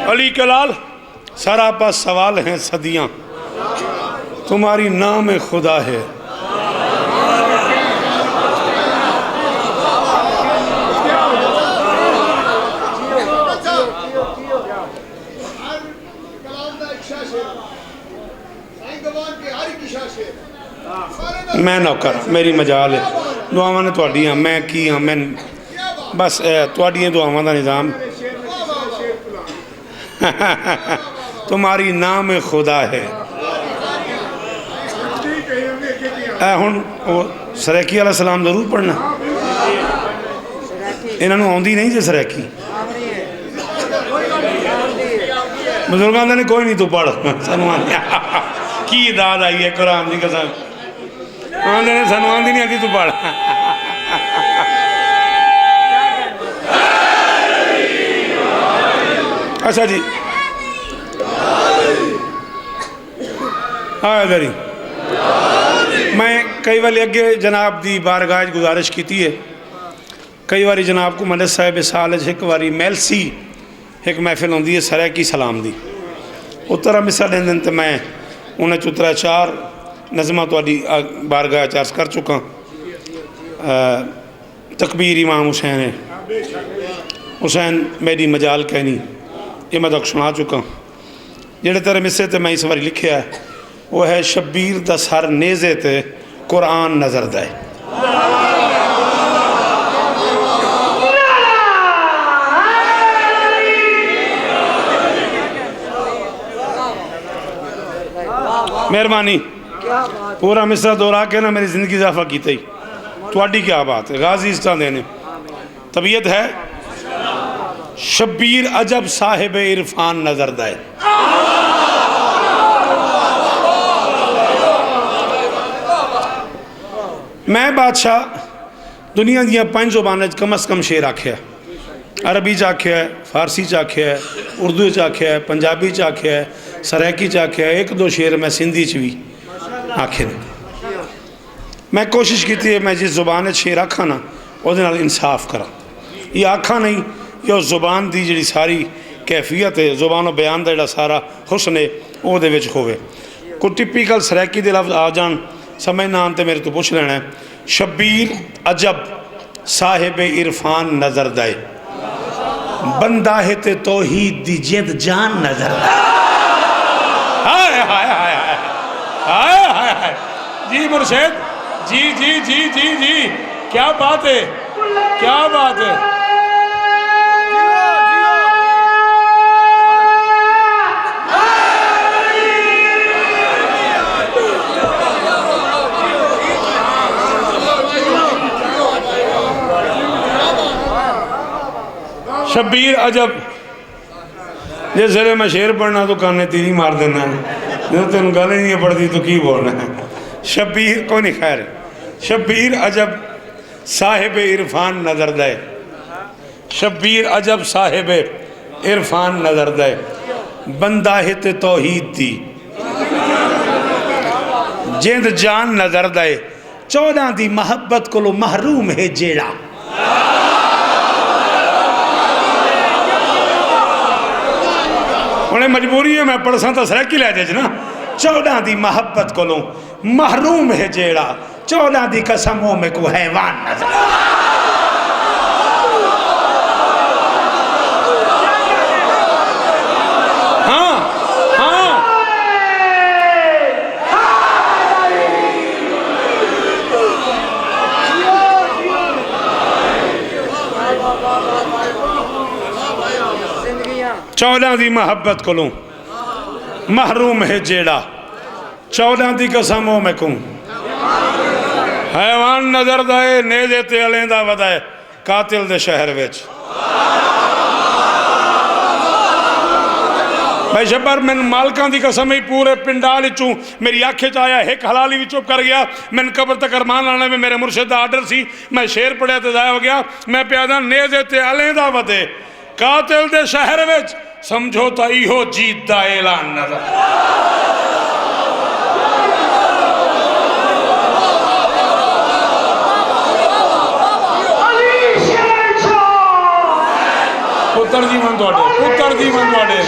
A: अली के लाल सरापा सवाल हैं सदियाँ तुम्हारी नाम खुदा है मैं नौकर मेरी मजाल है दुआवां ने तुहाडियां मैं की हाँ मैं बस तुहाडियां दुआवां दा निज़ाम तुम्हारी नाम खुदा है हुण सरैकी वाला सलाम जरूर पढ़ना इन्हों आउंदी नहीं जे सरैकी बुजुर्गों ने कोई नहीं तू पढ़ सानू की दाद आई है कुरान की कसम आंदे ने सानू आंदी नहीं आती तू पढ़ अच्छा जी हाँ इधर ही मैं कई बार अगे जनाब की बारगाह गुजारिश की है कई बार जनाब को मदद साहब साल एक बारी मैलसी एक महफिल होंगी है सरैकी सलाम की उत्तरा मिसा दें तो मैं उन्हें चुतरा 4 नज़मां तुहाडी बारगाह चार्ज कर चुका तकबीर इमाम हुसैन है हुसैन मेरी मजाल कहनी ये मैं तक सुना चुका जेड़े तेरे मिस्से ते मैं इस बार लिखिया है वो है शब्बीर दा सर नेज़े ते कुरान नज़र दे मेहरबानी पूरा मिसरा दोहरा के ना मेरी ज़िंदगी इजाफा की ही थोड़ी क्या बात है गाजी इस्ता देने तबीयत है शब्बीर अजब साहिब इरफान नजर दे मैं बादशाह दुनिया दियाँ 5 ज़ुबानें कम अज़ कम शेर आख्या अरबी च आख्या है फारसी च आख्या है उर्दू च आख्या है पंजाबी च आख्या है सरैकी च आख्या है 1-2 शेर मैं सिंधी च भी आखे ने मैं कोशिश की है मैं जिस जुबान शेर आखा ना वो इंसाफ करा ये आखा नहीं कि उस जुबान की जी सारी कैफियत है जुबान बयान का जोड़ा सारा हुस्न है वो होवे कोई टिपिकल सरैकी के लफ्ज़ आ जान समझ ना आन तो मेरे तो पूछ लेना है शब्बीर अजब साहिब इरफान नजर दे बंदा है ते तौहीद दी जिंद जान नजर दे हाय हाय हाय हाय हाय हाय जी मुर्शिद जी जी जी जी जी क्या बात है क्या बात है शब्बीर अजब जिस वेले मैं शेर पढ़ना तो काने तीरी मार देना जो तेन गल ही नहीं पढ़ती तो की बोलना है शब्बीर को नहीं खैर शब्बीर अजब साहिब इरफान नजर दे शब्बीर अजब साहिब इरफान नजर दे बंदा है ते तौहीद दी जिंद जान नजर दे 14 दी मोहब्बत को महरूम है जेड़ा उन्हें मजबूरी है मैं पढ़सा तो सरैकी लै जाए ना 14 दी मोहब्बत को महरूम है जेड़ा 14 दी कसमों में को हैवान नजर हाँ हाँ चौदह दी मोहब्बत को महरूम है जेड़ा 14 दी कसमों में को हैवान नजर दे नेज़े ते अलेंदा वदाए कातिल दे शहर विच भाई शब्बर मैंने मालकां की कसम ही पूरे पिंडाल चूँ मेरी आखे च आया एक हलाली भी चुप कर गया। मैंने कबर तक अरमान आने में मेरे मुर्शिद का आर्डर सी, मैं शेर पढ़िया तो जाया हो गया। मैं प्यादा नेज़े ते अलेंदा वधे कातिल दे शहर विच समझो तो इहो जीत दा ऐलान नजर। पुत्र जीवन थोड़े, पुत्र जीवन थोड़े।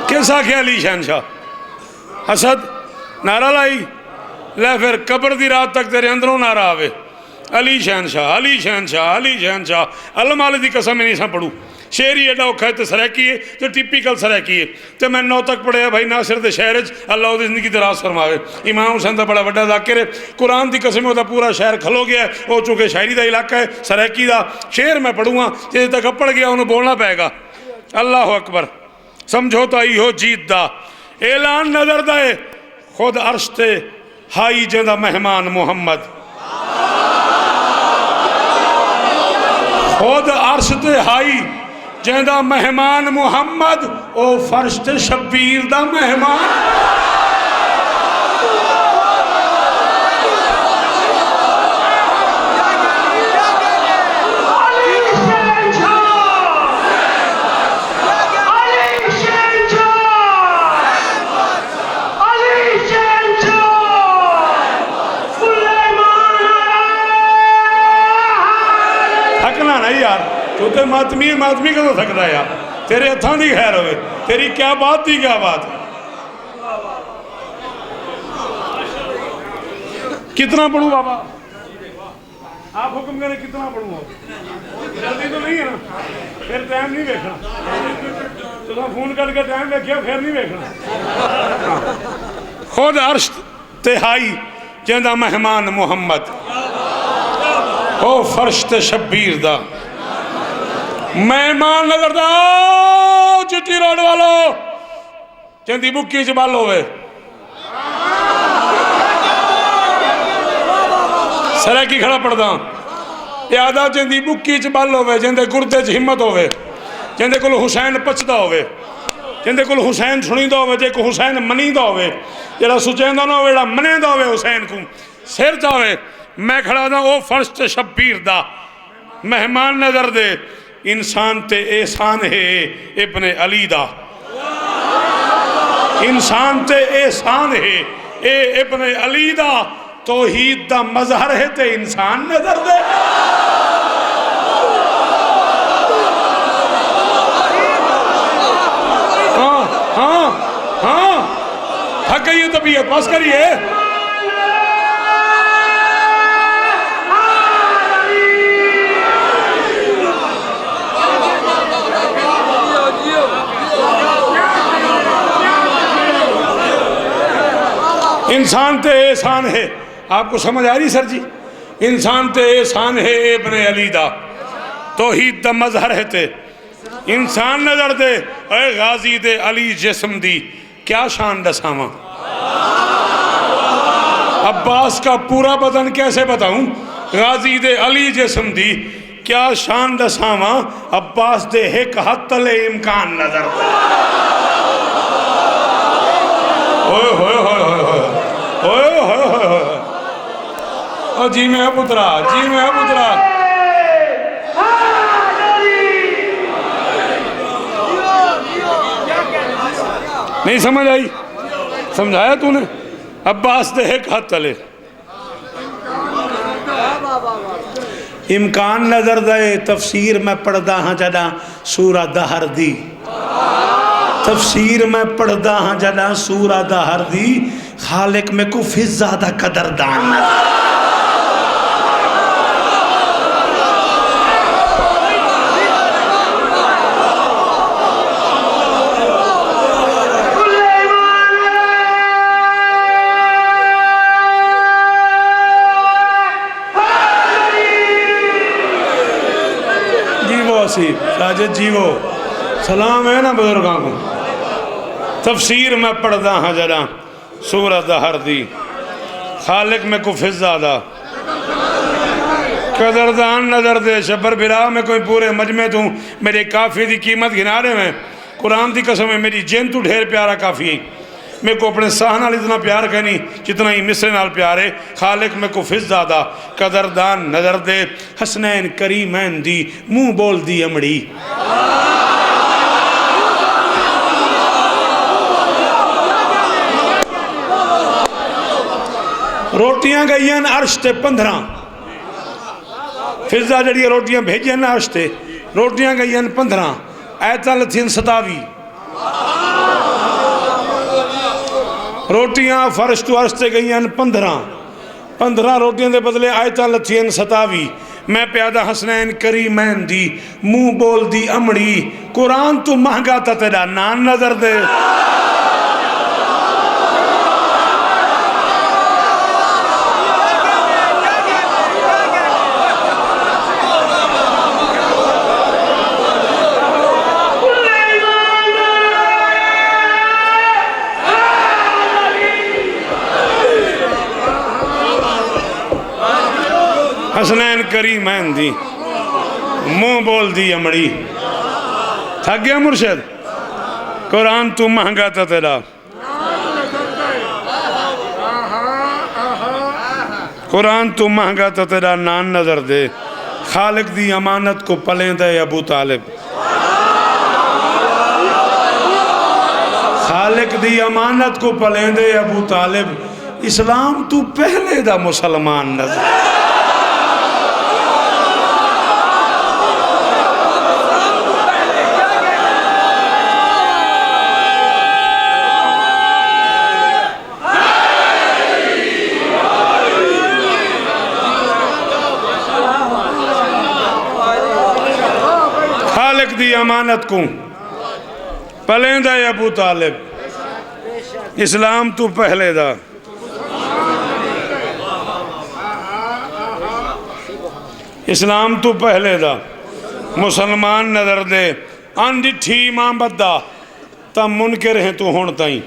A: किसा ख्या अली शहनशाह हसद नारा लाई ले फिर कब्र दी रात तक तेरे अंदरों नारा आवे अली शहनशाह अली शहनशाह अली शहनशाह। अल्लाह माले की कसम नहीं सा पढ़ू शेर ही एडा औखा है तो सराकी है तो टिपिकल सराकी है। तो मैं 9 तक पढ़िया भाई नासिर के शहर अल्लाह उसकी जिंदगी दराज फरमावे। इमाम हुसैन का बड़ा बड़ा जाकिर है, कुरान की कसम वह पूरा शहर खलो गया है। वो चूँकि शायरी का इलाका है सराकी का शेर मैं पढ़ूँगा जिस तक पढ़ गया उन्हें बोलना पेगा। अल्लाह अकबर समझो तो इहो जीत दा ऐलान नजर दे खुद अर्श ते हाई जिंदा मेहमान मुहम्मद। खुद अर्श ते हाई जिंदा मेहमान मुहम्मद ओ फर्श ते शब्बीर दा मेहमान। तो ते मातमी मातमी कदों सकता है यार, तेरे हथों की खैर होवे, तेरी क्या बात थी क्या बात है। कितना पढ़ूं बाबा आप हुक्म करें कितना पढ़ूं? जल्दी तो नहीं है ना, फिर टाइम नहीं देखना। तो फोन करके टाइम देखिया फिर नहीं देखना। खुद अर्श ते हाई जिंदा मेहमान मुहम्मद ओ फर्श ते शब्बीर दा मेहमान नजर दो चिट्टी रोड वालो जिंदी बुक्की च बल होवे सराकी खड़ा पढ़दा यादा जिंदी बुक्की च बल होवे जिंदे गुरदे च हिम्मत होवे जिंदे कोल हुसैन पचदा होवे जिंदे कोल हुसैन सुनीदा होवे जे को हुसैन मनीदा होवे जेड़ा सुचेंदा ना होवे जेड़ा मनेंदा होवे हुसैन को सिर चावे। मैं खड़ा दा ओ फर्श ते शब्बीर दा मेहमान नजर दे इंसान ते एहसान है इब्ने अली दा इंसान ते एहसान है ए इब्ने अली दा तौहीद दा मजहर है ते इंसान नजर दे। हाँ हाँ हाँ थक गई है तबीयत बस करिए। इंसान ते एहसान है आपको समझ आ रही सर जी? इंसान ते एहसान है इब्ने अली दा तौहीद दा मजहर है ते इंसान नजर दे ए गाजी दे अली जिस्म दी क्या शान दसावा। अब्बास का पूरा बदन कैसे बताऊं गाजी दे अली जिस्म दी क्या शान दसावा। अब्बास दे एक हथ तले इम्कान नजर दे। ओए होए होए होए ओए होए होए ओ जी मैं पुत्रा जी मैं पुत्रा। नहीं समझ आई? समझाया तूने? अब्बास दे एक हाथ तले इम्कान नजर दे। तफसीर मैं पढ़दा हाँ जदा सूरा दहर दी तफसीर मैं पढ़दा हाँ जदा सूरा दहर दी खालिक में को फिजा दा कदरदान। जीवो आसिफ साजिद जीवो सलाम है ना बुजुर्गों को। तफसीर मैं पढ़दा हाँ जरा सूरत हर दी खालिक में को फिजादा कदरदान नजर दे शबर बिरा में कोई पूरे मजमे तू मेरे काफ़ी की कीमत गिना रहे में कुरान की कसम है मेरी जेन तू ढेर प्यारा काफ़ी है मेरे को अपने साह नाल इतना प्यार कहनी जितना ही मिसरे नाल प्यार है खालिक में को फिजादा कदरदान नजर दे हसनैन करीमैन दी मुँह बोल दी अमड़ी रोटियां गई अर्श ते 15 फिजा जड़िया रोटियां भेजिया ना अर्श ते रोटियां गई 15 ऐतल थी 27 रोटियां फर्श तो अर्श ते गई 15 रोटियां के बदले ऐतल थी 27 मैं प्यादा हसनैन करीमैन दी मुँह बोल दी अमड़ी कुरान तू महंगा था तेरा नान नजर दे हसनैन करीमैन दी मुँह बोल दी अमड़ी थक गया मुर्शद कुरान तू महंगा था तेरा कुरान तू महंगा था तेरा नान नजर दे खालिक दी अमानत को पलेंदा अबू तालिब खालिक दी अमानत को पलेंदे अबू तालिब इस्लाम तू पहले दा मुसलमान नजर दी अमानत को पलेंदा अबू तालिब इस्लाम तू पहले दा इस्लाम तू पहले दा मुसलमान नजर दे अनडिठी मां बद्दा तब मुनकर है तू हुण ताई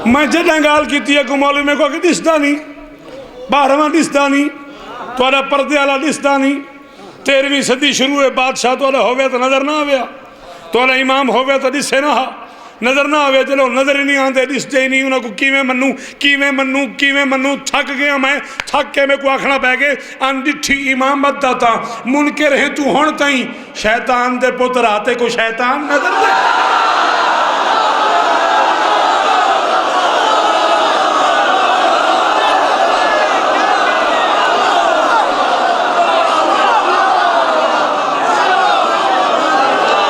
A: मैं जदा गाल की मौलवी मेरे को दिसदा नहीं 12वां दिसदा नहीं थोड़ा पर्दे वाला दिसदा नहीं 13वीं सदी शुरू है बादशाह थोड़ा होवे तो नजर ना आया थोड़ा इमाम होवे तो दिसे ना नजर ना आवे चलो नजर ही नहीं आते दिसते ही नहीं उन्होंने किवें मनू थक गया मैं थक के मेरे को आखना पै गए अनडिठी इमामत दाता मुनकर है तू हुण ताई शैतान दे पुत्र आते को शैतान नजर दे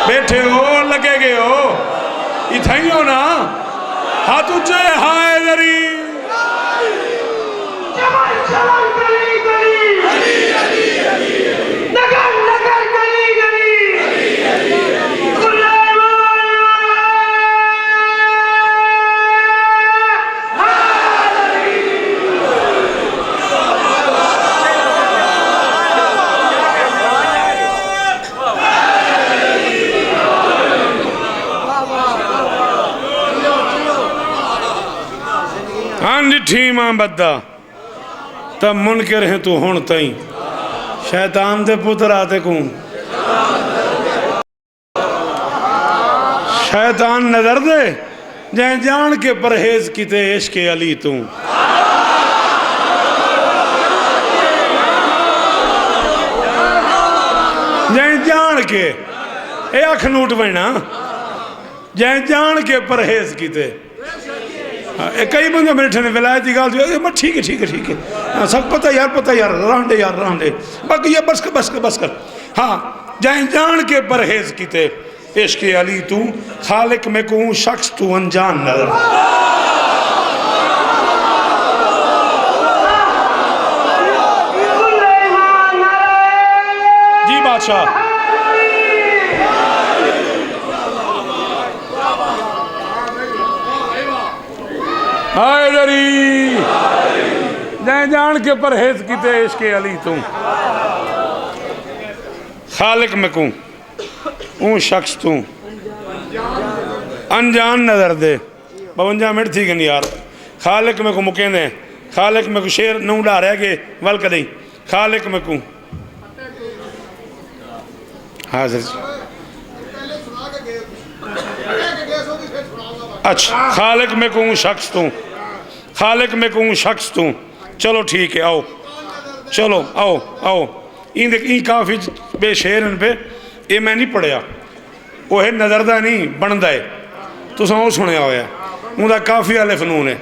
A: बैठे हो लगे गए हो इथाई हो ना हाथ ऊंचे हाय दरी अनडिठी मां बद्दा तब मुनकर है तू हुण ताई शैतान दे पुत्र आते को शैतान नजर दे जै जान के परहेज किते इश्क अली तू जै जान के ए अख नूट बना जै जान के परहेज किते कई बंदे बैठे ने विलायत की गाल ठीक है सब पता यार रहने बाकी ये बस कर हाँ जाए जान के परहेज किते इश्क अली तू खालिक में को शख्स तू अनजान नजर जी बादशाह हाय दरी जै जान के परहेज किते इश्क अली तू खालिक में को ऊँ शख्स तू अनजान नज़र दे 52 मिनट थी गन यार खालिक में को मुकें दे खालिक में को शेर नूं डा रह गए वल कदई खालिक में को हाजिर अच्छा खालिक में को शख्स तू खालिक में को शख्स तू चलो ठीक है आओ चलो आओ आओ इंदे काफ़ी बेशेर पे ये मैं नहीं पढ़िया वो है नज़रदा नहीं बनता है तुसा वो सुनिया होया उनका काफ़ी वाले फनून है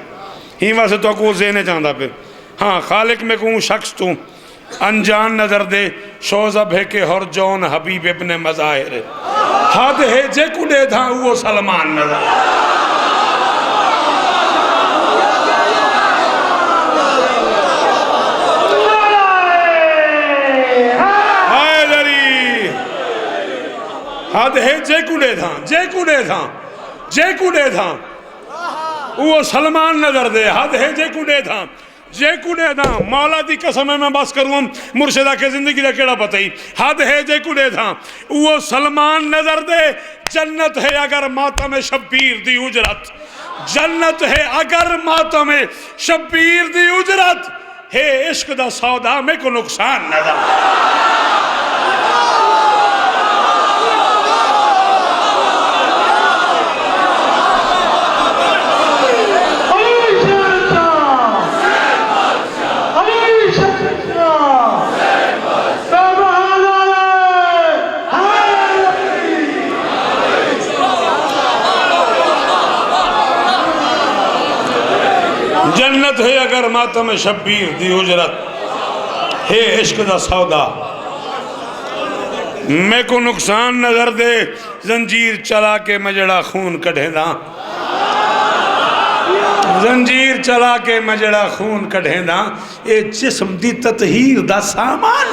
A: ही वास्ते तो को जेने चाहता पे हाँ खालिक में को शख्स तू अनजान नज़र दे शोज़ब है के हर जौन हबीब इब्ने मज़ाहिर हद है जे कुडे था वो सलमान नजर हद है जे कुडे था वो सलमान नजर दे हद है जे कुडे था मौला दी कसम है मैं बस करूँ मुर्शिदा के जिंदगी का केड़ा पता ही हद है जे कुडे था वो सलमान नजर दे जन्नत है अगर मातम शब्बीर दी उजरत जन्नत है अगर मातम शब्बीर दी उजरत है इश्क दा सौदा में को नुकसान नजर जन्नत है अगर मातम शब्बीर दी उजरत है इश्क दा सौदा मैं को नुकसान नजर दे जंजीर चला के मैं जड़ा खून कढ़ेदा जंजीर चला के मैं जड़ा खून कढ़ेदा ये जिस्म दी ततहीर दा सामान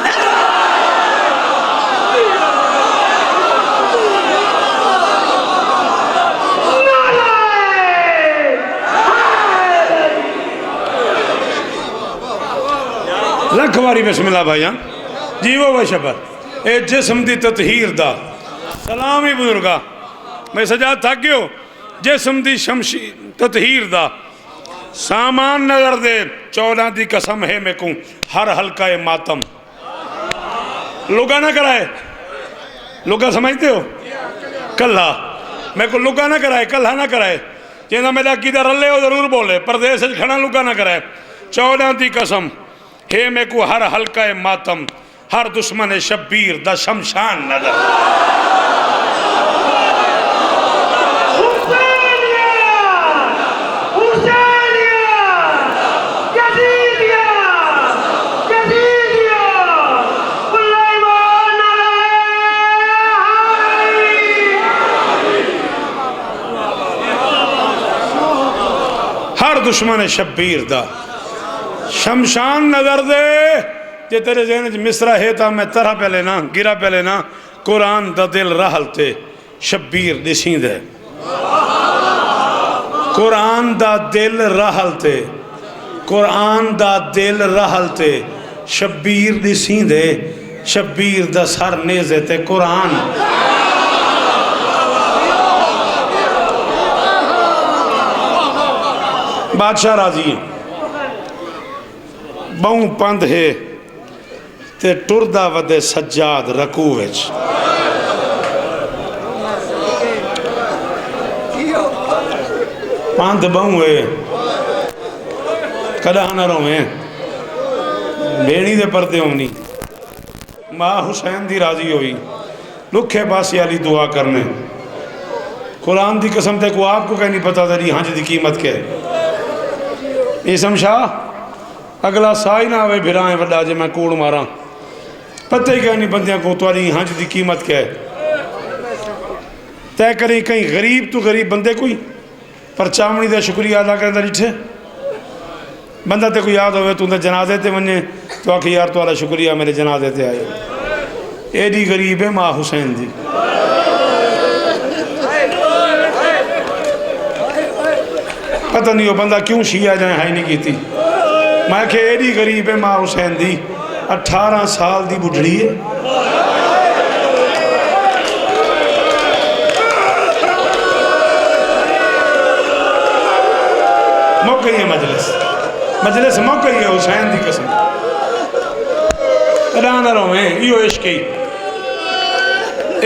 A: लख बारी बिस्मिल्लाह भाईजान जीवो भाई शबर ए जिस्म दी ततहीर दा सलाम ही बुजुर्गा मैं सजाद थक गयो जिस्म दी शमशी ततहीर दा सामान नजर दे 14 दी कसम है मैं को हर हल्का मातम लुगा ना कराए लुगा समझते हो कल्ला मैं को लुगा ना कराए कल्ला ना कराए जिन्हें मेरा अकीदा रले हो जरूर बोले परदेश खड़ा लुगा ना कराए 14 दी कसम हे में को हर हल्का मातम हर दुश्मन शब्बीर दा शमशान नजर हर दुश्मन शब्बीर दा शमशान नजर दे जे तेरे जहन मिसरा है तो मैं तरह पहले ना गिरा पहले ना कुरान दा दिल रहलते शब्बीर दिसी दे कुरान दा दिल रहलते कुरान दा दिल रहलते शब्बीर दिसी दे शब्बीर दा सर नेज़े ते कुरान बादशाह राजी बहु पंध है ते टुरदा वदे सज्जाद रकू विच पंध बहु है कदा न रोवे बेणी दे परदे होनी माँ हुसैन दी राजी हुई लुखे पासे वाली दुआ करने कुरान दी कसम ते को आपको क्या नहीं पता तेरी हंज दी कीमत क्या है इसम शाह अगला सा ही ना आवे फिर आए वड्डा जे मैं कूड़ मारा पता ही क्या नहीं बंदियां को तुम्हारी हंज की कीमत क्या है तय करें कहीं गरीब तो गरीब बंदे कोई पर चामड़ी का शुक्रिया अदा करता डिठे बंदा ते कोई याद होवे तू जनाजे ते वने तो आख यार तुम्हारा शुक्रिया मेरे जनाजे ते आए एडी गरीब है माँ हुसैन दी पता नहीं वो बंदा क्यों शिया जाए है नहीं की मैं कि एडी गरीब है माँ हुसैन दी 18 साल दी बुढ़ड़ी है मौका ही है मजलिस मजलिस मौका ही है हुसैन की कसम ना रोवें यो इश्क ही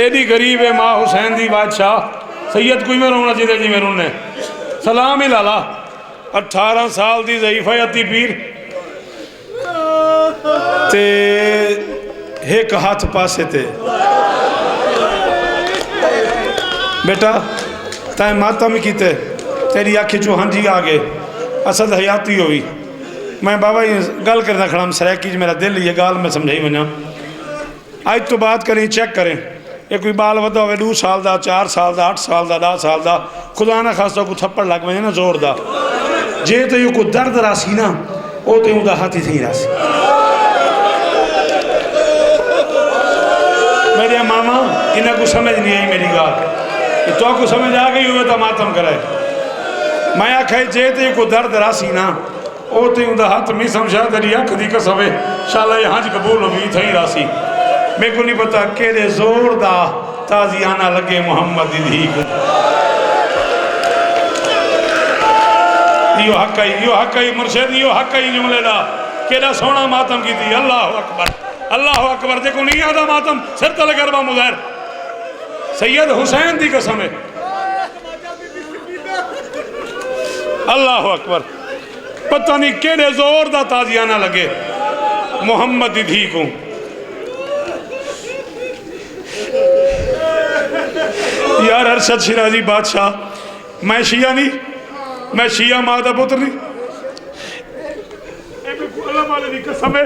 A: एडी गरीब है माँ हुसैन दी बादशाह सैयद कोई में रोना चाहिए जी में रोने सलाम ही लाला 18 साल दी ज़ईफ़ा अती पीर ते एक हाथ पासे ते बेटा तैं मातम कीते तेरी आखी चो हाँ जी आ गए असद हयाती हुई मैं बाबा ये गल करना खड़ा सराकी मेरा दिल ये गाल मैं समझाई वना अज तो बात करें चेक करें ये कोई बाल वधा हो 2 साल का 4 साल का 8 साल का 10 साल का खुदा ना खासा कोई थप्पड़ लग वजे ना जोर का जे तो ये कोई दर्द रासी ना वो तो उनका हाथ ही थी रासी मेरे मामा इन्हें को समझ नहीं आई मेरी गाल तो को समझ आ गई हुए तो मातम करे मैं आखे जे तो कोई दर्द रासी ना वो तो उनका हाथ नहीं समझा तेरी अख की कसम है शाला ये हज कबूल हुई थी रासी मेरे को नहीं पता केड़े जोर दा ताजियाना लगे मोहम्मद दी धी को यो हक ही मुर्शिद यो हक ही जुमले दा केड़ा सोना मातम की थी अल्लाह अकबर देखो नहीं आता मातम सिर तले गरबा मुजैर सैयद हुसैन दी कसम है अल्लाह अकबर पता नहीं केड़े जोर दा ताजियाना लगे मोहम्मद दी धी को यार अरशद शिराजी बादशाह मैं शिया नहीं मैं शिया मां का पुत्र नहीं कसम है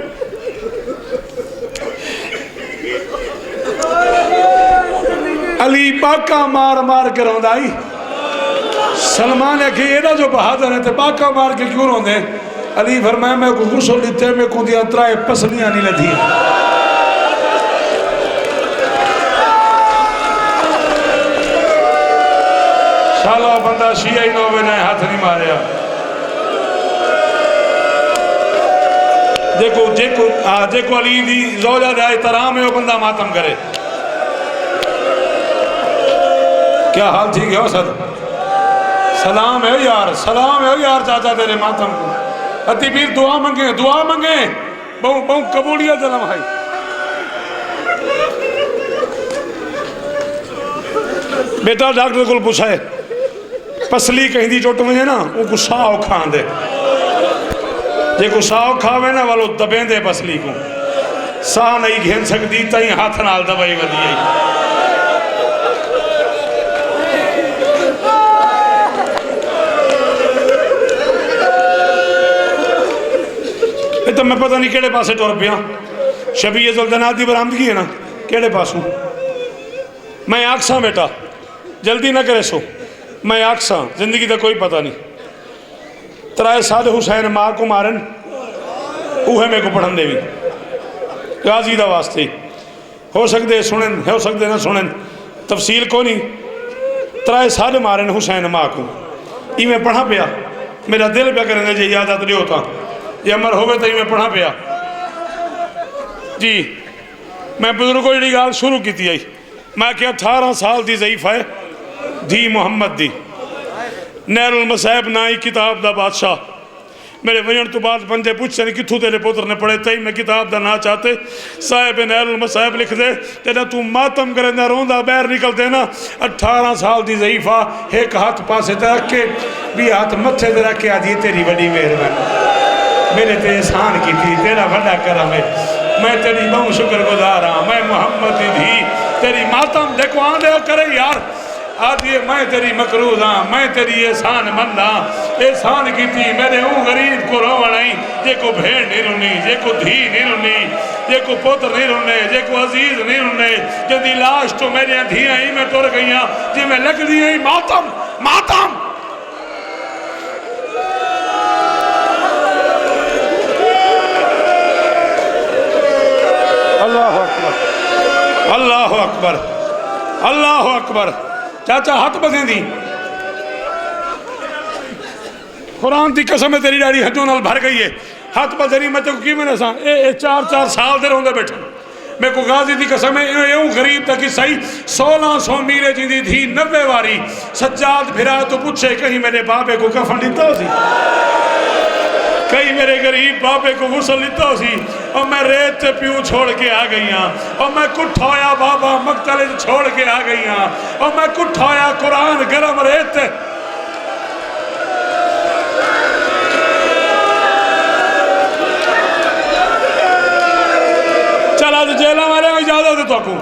A: अली बाका मार मार के रोंदा आई सलमान आखे एडा जो बहादुर है तो बाका मार के क्यों रोंदे अली फरमाया मैं को गुस्सो लिते में को दिया 3 पसलियां नहीं लधी शाला बंदा शिया ही ना हो हाथ नहीं मारिया देखो जेको जेको अली दी ज़ौजा दा एहतराम है वो बंदा मातम करे क्या हाल ठीक है सद सलाम है यार चाचा तेरे मातम को अति पीर दुआ मंगे बहु बहु कबूलियत जलम है बेटा डॉक्टर को पूछा है पसली कहीं दी चोट वजे ना वो गुस्सा औखा आंदे जे गुस्सा औखा वे ना वालो दबेंदे पसली को साह नहीं घेन सकती तई हाथ नाल दबाई वधी आई तो मैं पता नहीं केड़े पासे टुर पिया शबीए जुल्जनात दी बरामदगी है ना केड़े पासों मैं आखसा बेटा जल्दी ना करे सो मैं आखसा जिंदगी का कोई पता नहीं 3 साल हुसैन माँ को मारन उहे मेरे को पढ़न दे भी गाजी का वास्ते हो सकते सुनन हो सकते ना सुनन तफसील को नहीं 3 साल मारन हुसैन माँ को इवें पढ़ा पिया मेरा दिल पे करें जे याद आत लियो था ये अमर हो तो इवें पढ़ा पिया जी मैं बुजुर्गों जी गाल शुरू की आई मैं क्या 18 साल की ज़ईफ़ा है धी मुहम्मद दी नहरुल मसाहब ना ही किताब दा बादशाह मेरे वजन तो बाद बंदे पूछते कितों तेरे पुत्र ने पढ़े तई मैं किताब का ना चाहते साहिब नहरुल मसाहब लिख दे तेरा तू मातम करेंदा रोंदा बहर निकलते ना 18 साल की ज़ईफ़ा एक हाथ पासे ते रख के भी हाथ मत्थे ते रख के आदि तेरी बड़ी मेहरबानी मेरे ते एहसान की थी तेरा बड़ा करम है मैं तेरी बहुत शुक्रगुजार हाँ मैं मोहम्मद दी धी तेरी मातम देखो आंदे करे यार आदि मैं तेरी मकरूज हाँ मैं तेरी एहसान मंद हाँ एहसान की थी मेरे ऊ गरीब को रोवण आई जे को भेड़ नहीं रुनी जे को धी नहीं रुनी जे को पुत्र नहीं रुने जे को अजीज नहीं रुने जदी लाश तो मेरे धियां ही में टुर गई जी मैं लग दी ही मातम मातम अल्लाह अकबर अल्लाह अकबर अल्लाह अकबर चाचा हाथ बधेंदी कुरान की कसम है तेरी डाड़ी हजों नाल भर गई है हाथ बधेरी मैं तो की मैंने सा 4 साल दे रोंदे बैठे मैं को गाजी की कसम है यूं गरीब तक सही 1600 मीले जी थी 90 वारी सज्जाद फिरा तो पूछे कहीं मेरे बाबे को कफन दिता सी, कहीं मेरे गरीब बाबे को गुसल लिता सी, और मैं रेत से प्यू छोड़ के आ गई हाँ, और मैं कुठा होया बाबा मकतले छोड़ के आ गई हाँ, और मैं कुठा होया कुरान गरम रेत चल अज जेलों वाले इजाजत है तो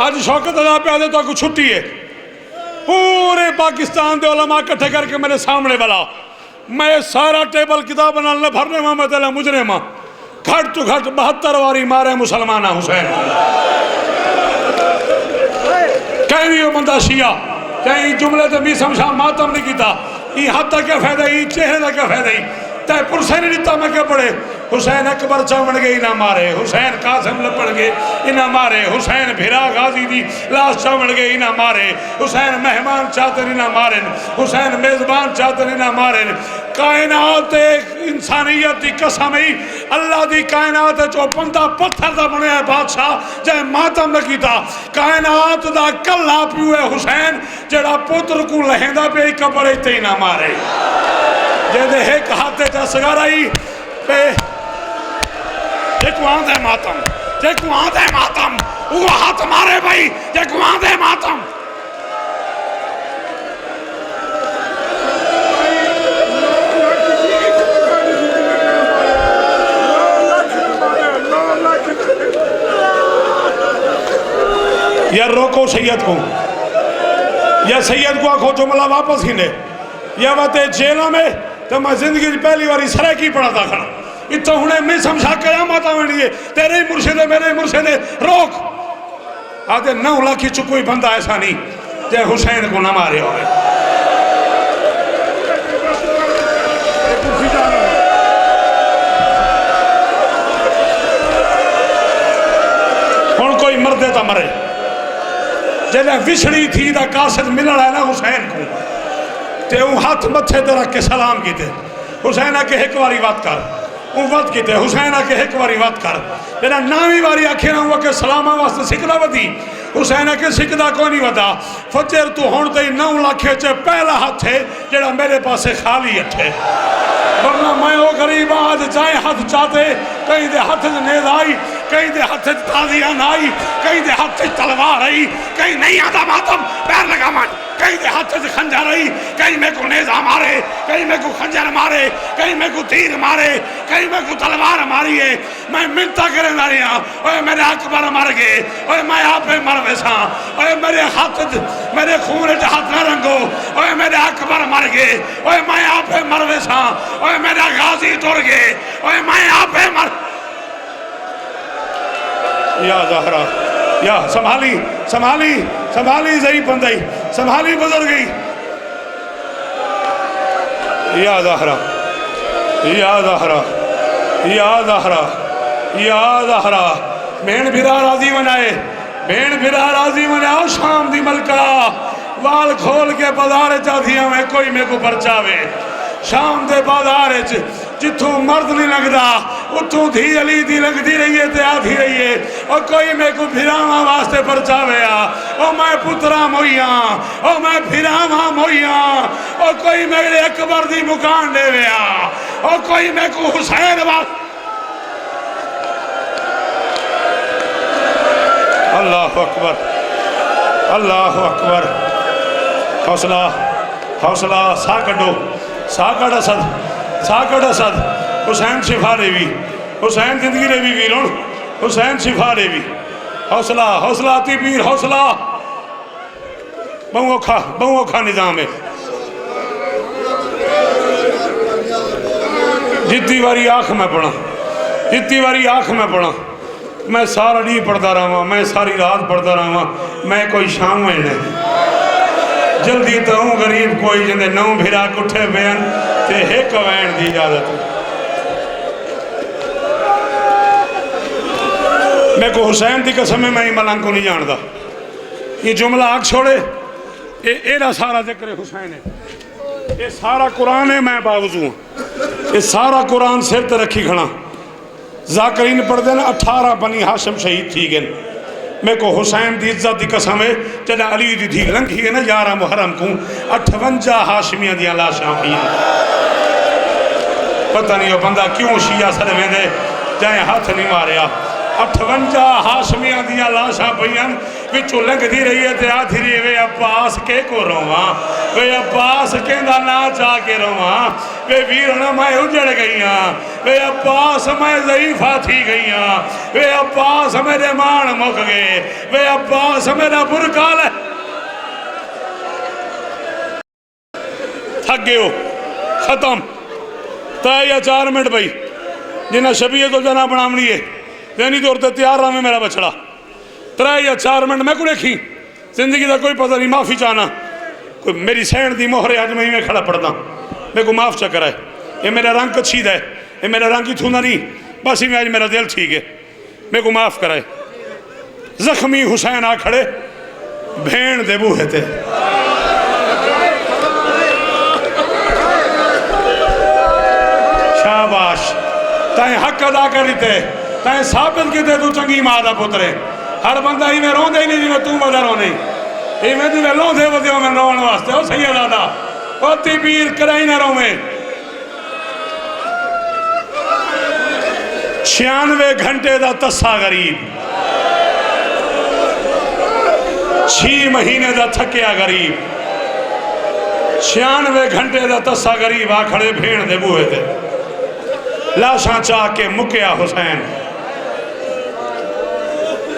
A: अज शौकत अदा पे आदे तो छुट्टी है पूरे पाकिस्तान के उलमा इकट्ठे करके मेरे सामने वाला मैं सारा टेबल किताब नाल न भरने वा मैं तेला मुजरे मां घट तो घट 72 वारी मारे मुसलमान हुसैन कहीं भी बंदा शिया कहीं जुमले तो भी समझा मातम नहीं किया ये हाथ का क्या फायदा ये चेहरे का क्या फायदा तय पुरसे नहीं दिता मैं क्या पढ़े हुसैन अकबर चावण गए इना मारे हुसैन कासिम लपड़ गए इना मारे हुसैन भिरा गाजी दी लाश चावण गए इना मारे हुसैन मेहमान चाहते इना मारे हुसैन मेजबान चाहते इना मारे कायनात इंसानियत की कसम ही अल्लाह की कायनात जो बंदा पत्थर का बनया बादशाह चाहे मातम न किया कायनात का कला प्यू है हुसैन जड़ा पुत्र को लहेंदा पे कबर इतने ना मारे जे एक हाथ सगाराई पे जेको आंदे मातम जेको आंदे मातम वो हाथ मारे भाई जेको आंदे मातम या रोको सैयद को या सैयद को आखो जुमला वापस खींचे या बातें जेलों में तो मैं जिंदगी पहली बारी सरे की पढ़ा था खड़ा इतना हूं मैं समझा कयामत आनी है तेरे ही मुर्शिद मेरे मुर्शिद रोक आते 9 लाख चु कोई बंदा ऐसा नहीं जे हुसैन को ना मारे हो हुण कोई मरदे तो मरे जैसे विछड़ी थी दा कासिद मिलना है ना हुसैन को ते हाथ मथे ते रख के सलाम किते हुसैन आके एक बारी बात कर वो वत किते हुसैन आके एक बारी बात कर जरा 9वीं बारी आखे ना के सलामा वास्ते सिकदा वधी हुसैन आके सिकदा कोई नहीं वधा फजर तू हुण ते 9 लाख च पहला हाथ है जरा मेरे पास खाली है वरना मैं वो गरीब आज जाए हाथ चाहते कहीं दे हाथ च नेज़ आई कहीं दे हाथ च ताज़ियान आई कहीं दे हाथ च तलवार आई कहीं नहीं आता मातम पैर लगा मन कहीं दे हाथ से खंजर आई कहीं मेरे को नेज़ा मारे कहीं मेरे को खंजर मारे कहीं मेरे को तीर मारे कहीं मेरे को तलवार मारी है मैं मिन्नता करे ना रहा ओए मेरे अकबर मर गए ओए मैं आप मर वैसा ओए मेरे हाथ मेरे खून च हाथ न रंगो ओए मेरे अकबर मर गए ओए मैं आप मर वैसा ओए मेरा गाजी तुर गए ओए मैं आप मर या ज़हरा या संभाली संभाली संभाली सही बंदई संभाली गुजर गई या ज़हरा या ज़हरा या ज़हरा या ज़हरा भेण भिरा राजी मनाए भेण भिरा राजी मनाओ शाम दी मलका वाल खोल के बाजार चाधिया में कोई मेरे को परचावे शाम दे बाजार जिथों मर्द नहीं लगता उतों धी अली दी लगती रही है ते आधी रही है और कोई मेरे को फिरावा वास्ते परचावे ओ मैं पुत्रा मोइया ओ मैं फिरावा मोइया और कोई मेरे अकबर दी मुकान देवे और कोई मेरे को हुसैन वास्ते अल्लाह अकबर अल्लाह अकबर हौसला हौसला सा कटो सा कट असद हुसैन शिफा देवी हुसैन जिंदगी देवी वीरों हुसैन शिफा देवी हौसला हौसला अति पीर हौसला बहु औखा निजाम है जितनी बारी आँख में पढ़ा जितनी बारी आँख में पढ़ा मैं सारा डी पढ़ता रहा मैं सारी रात पढ़ता रहा मैं कोई शाम में नहीं जल्दी तो हूँ गरीब कोई जिंदे 9 भिरा कुठे बेन ते एक वैन की इजाजत मैं को हुसैन की कसम मैं मलंग को नहीं जानता ये जुमला आग छोड़े ये सारा जिक्र हुसैन है ये सारा कुरान है मैं बावजू ये सारा कुरान सिर ते रखी खड़ा जाकरीन पढ़ते हैं 18 बनी हाशम शहीद थी गए। मेरे को हुसैन की इज्जत की कसम है, जब अली की धी लंघी है ना 11 मुहर्रम को 58 हाशमिया दियाँ लाशां पई। पता नहीं वो बंदा क्यों शिया सर वेंदे चाहे हाथ नहीं मारिया। 58 हाशमिया दियाँ लाशां पईयां विचों लंघदी रही है ते आखी रही वे अब्बास के को रोवां, वे अब्बास कहंदा ना चाह के रोवां, वे वीरना मैं उजड़ गई हाँ, वे अब्बास मैं ज़ईफ़ा थी गई हाँ, वे अब्बास मेरे मान मुक गए, वे अब्बास मेरा बुरकाल है। थक गए हो खत्म 3 या 4 मिनट भाई जिन्हें शबीयत तो जना बनावनी है देनी तौर पर तैयार रहा मैं मेरा बछड़ा 3 या 4 मिनट मैं को देखी जिंदगी का कोई पता नहीं। माफ़ी चाहना कोई मेरी सहन की मोहर अज मैं इवें खड़ा पढ़दा मेरे को माफ़ चक्कर है। ये मेरा रंग कच्छीदा है, ये मेरा रंग ही थूंदा नहीं, बस इवें अज मेरा दिल ठीक है, मेरे को माफ़ कराए। जख्मी हुसैन आ खड़े भेण दे बूहे ते शाबाश तैं हक अदा कर दिते, तैं साबित किते तू चंगी मां का पुत्र है। हर बंदा इवें रोंदे ही नहीं जिवें तू मजा रोने, इवें जिवें लोंदे वधियो मैं रोण वास्ते। ओ सैयद दादा पोती पीर कराई ना रोवे। 96 घंटे का तस्सा गरीब, 6 महीने का थकिया गरीब, 96 घंटे का तस्सा गरीब आ खड़े भेण दे बूहे ते लाशां चाह के मुकिया हुसैन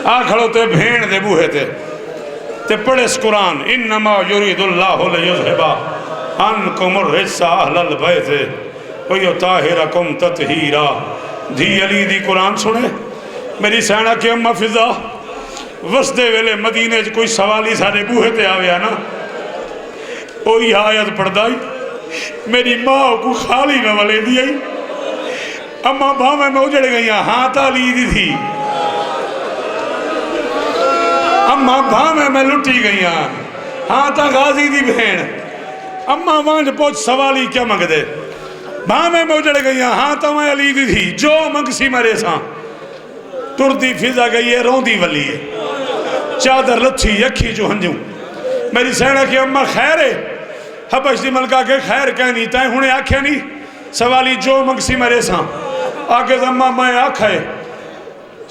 A: आ खड़ोते भेण दे बूहे ते पढ़े कुरान इन्नमा युरीदुल्लाहु लियुज़हिबा अन्कुम अर्रिज्सा अहलल बैत व युताहिरकुम तत्हीरा। धी अली दी कुरान सुने मेरी सैना के अम्मा फिजा वसदे वेले मदीने च कोई सवाली सारे बूहे ते आया ना वही आयत पढ़दा मेरी माँ को खाली में वले दी आई अम्मा भावे में उजड़ गई हाँ तो अली दी थी, अम्मा भावे में लुटी गई हाँ तो गाजी दी भेण, अम्मा वांझ पोछ सवाली क्या मंगदे भावे में उजड़ गई हाँ तो मैं अली दी थी जो मंगसी मरे सा। तुरती फिजा गई है रोंदी वली है चादर लच्छी अखी जो हंजू मेरी सैना की अम्मा खैर है हबश दी मलका के खैर कहनी तैं हुणे आख्या नहीं सवाली जो मंगसी मरे सा आके अम्मा मैं आखा है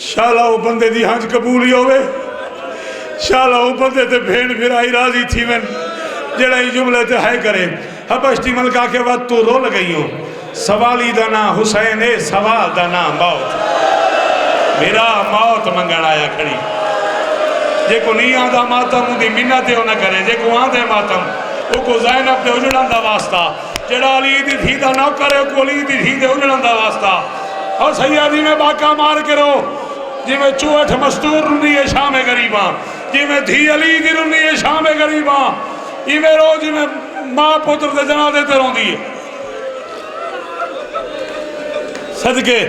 A: शाला वो बंदे दी हंज कबूल ही होवे शाला वो बंदे ते भेड़ फिराई राजी थी मैं जेड़ा ही जुमले ते है करे। हबश दी मलका के बाद तू रोल गई हो सवाली दा ना हुसैन है सवाल दा ना मौत मेरा मौत मंगण आया खड़ी जे को नहीं आंदा मातम उदी मिन्नत ना करे जे को आंदे मातम वो को ज़ैनब दे उजड़न दा वास्ता जेड़ा अली दी धी दा नौकर है को अली दी धी दे उजड़न दा वास्ता। और सैयदी में बाका मार करो जिमें चूहठ मस्तूर रुंदी है शाम गरीबा जिमें धी अली दी रुंदी है शाम गरीबा इवें रो जिमें माँ पुत्र दे जनाजे ते रोंदी है। सदके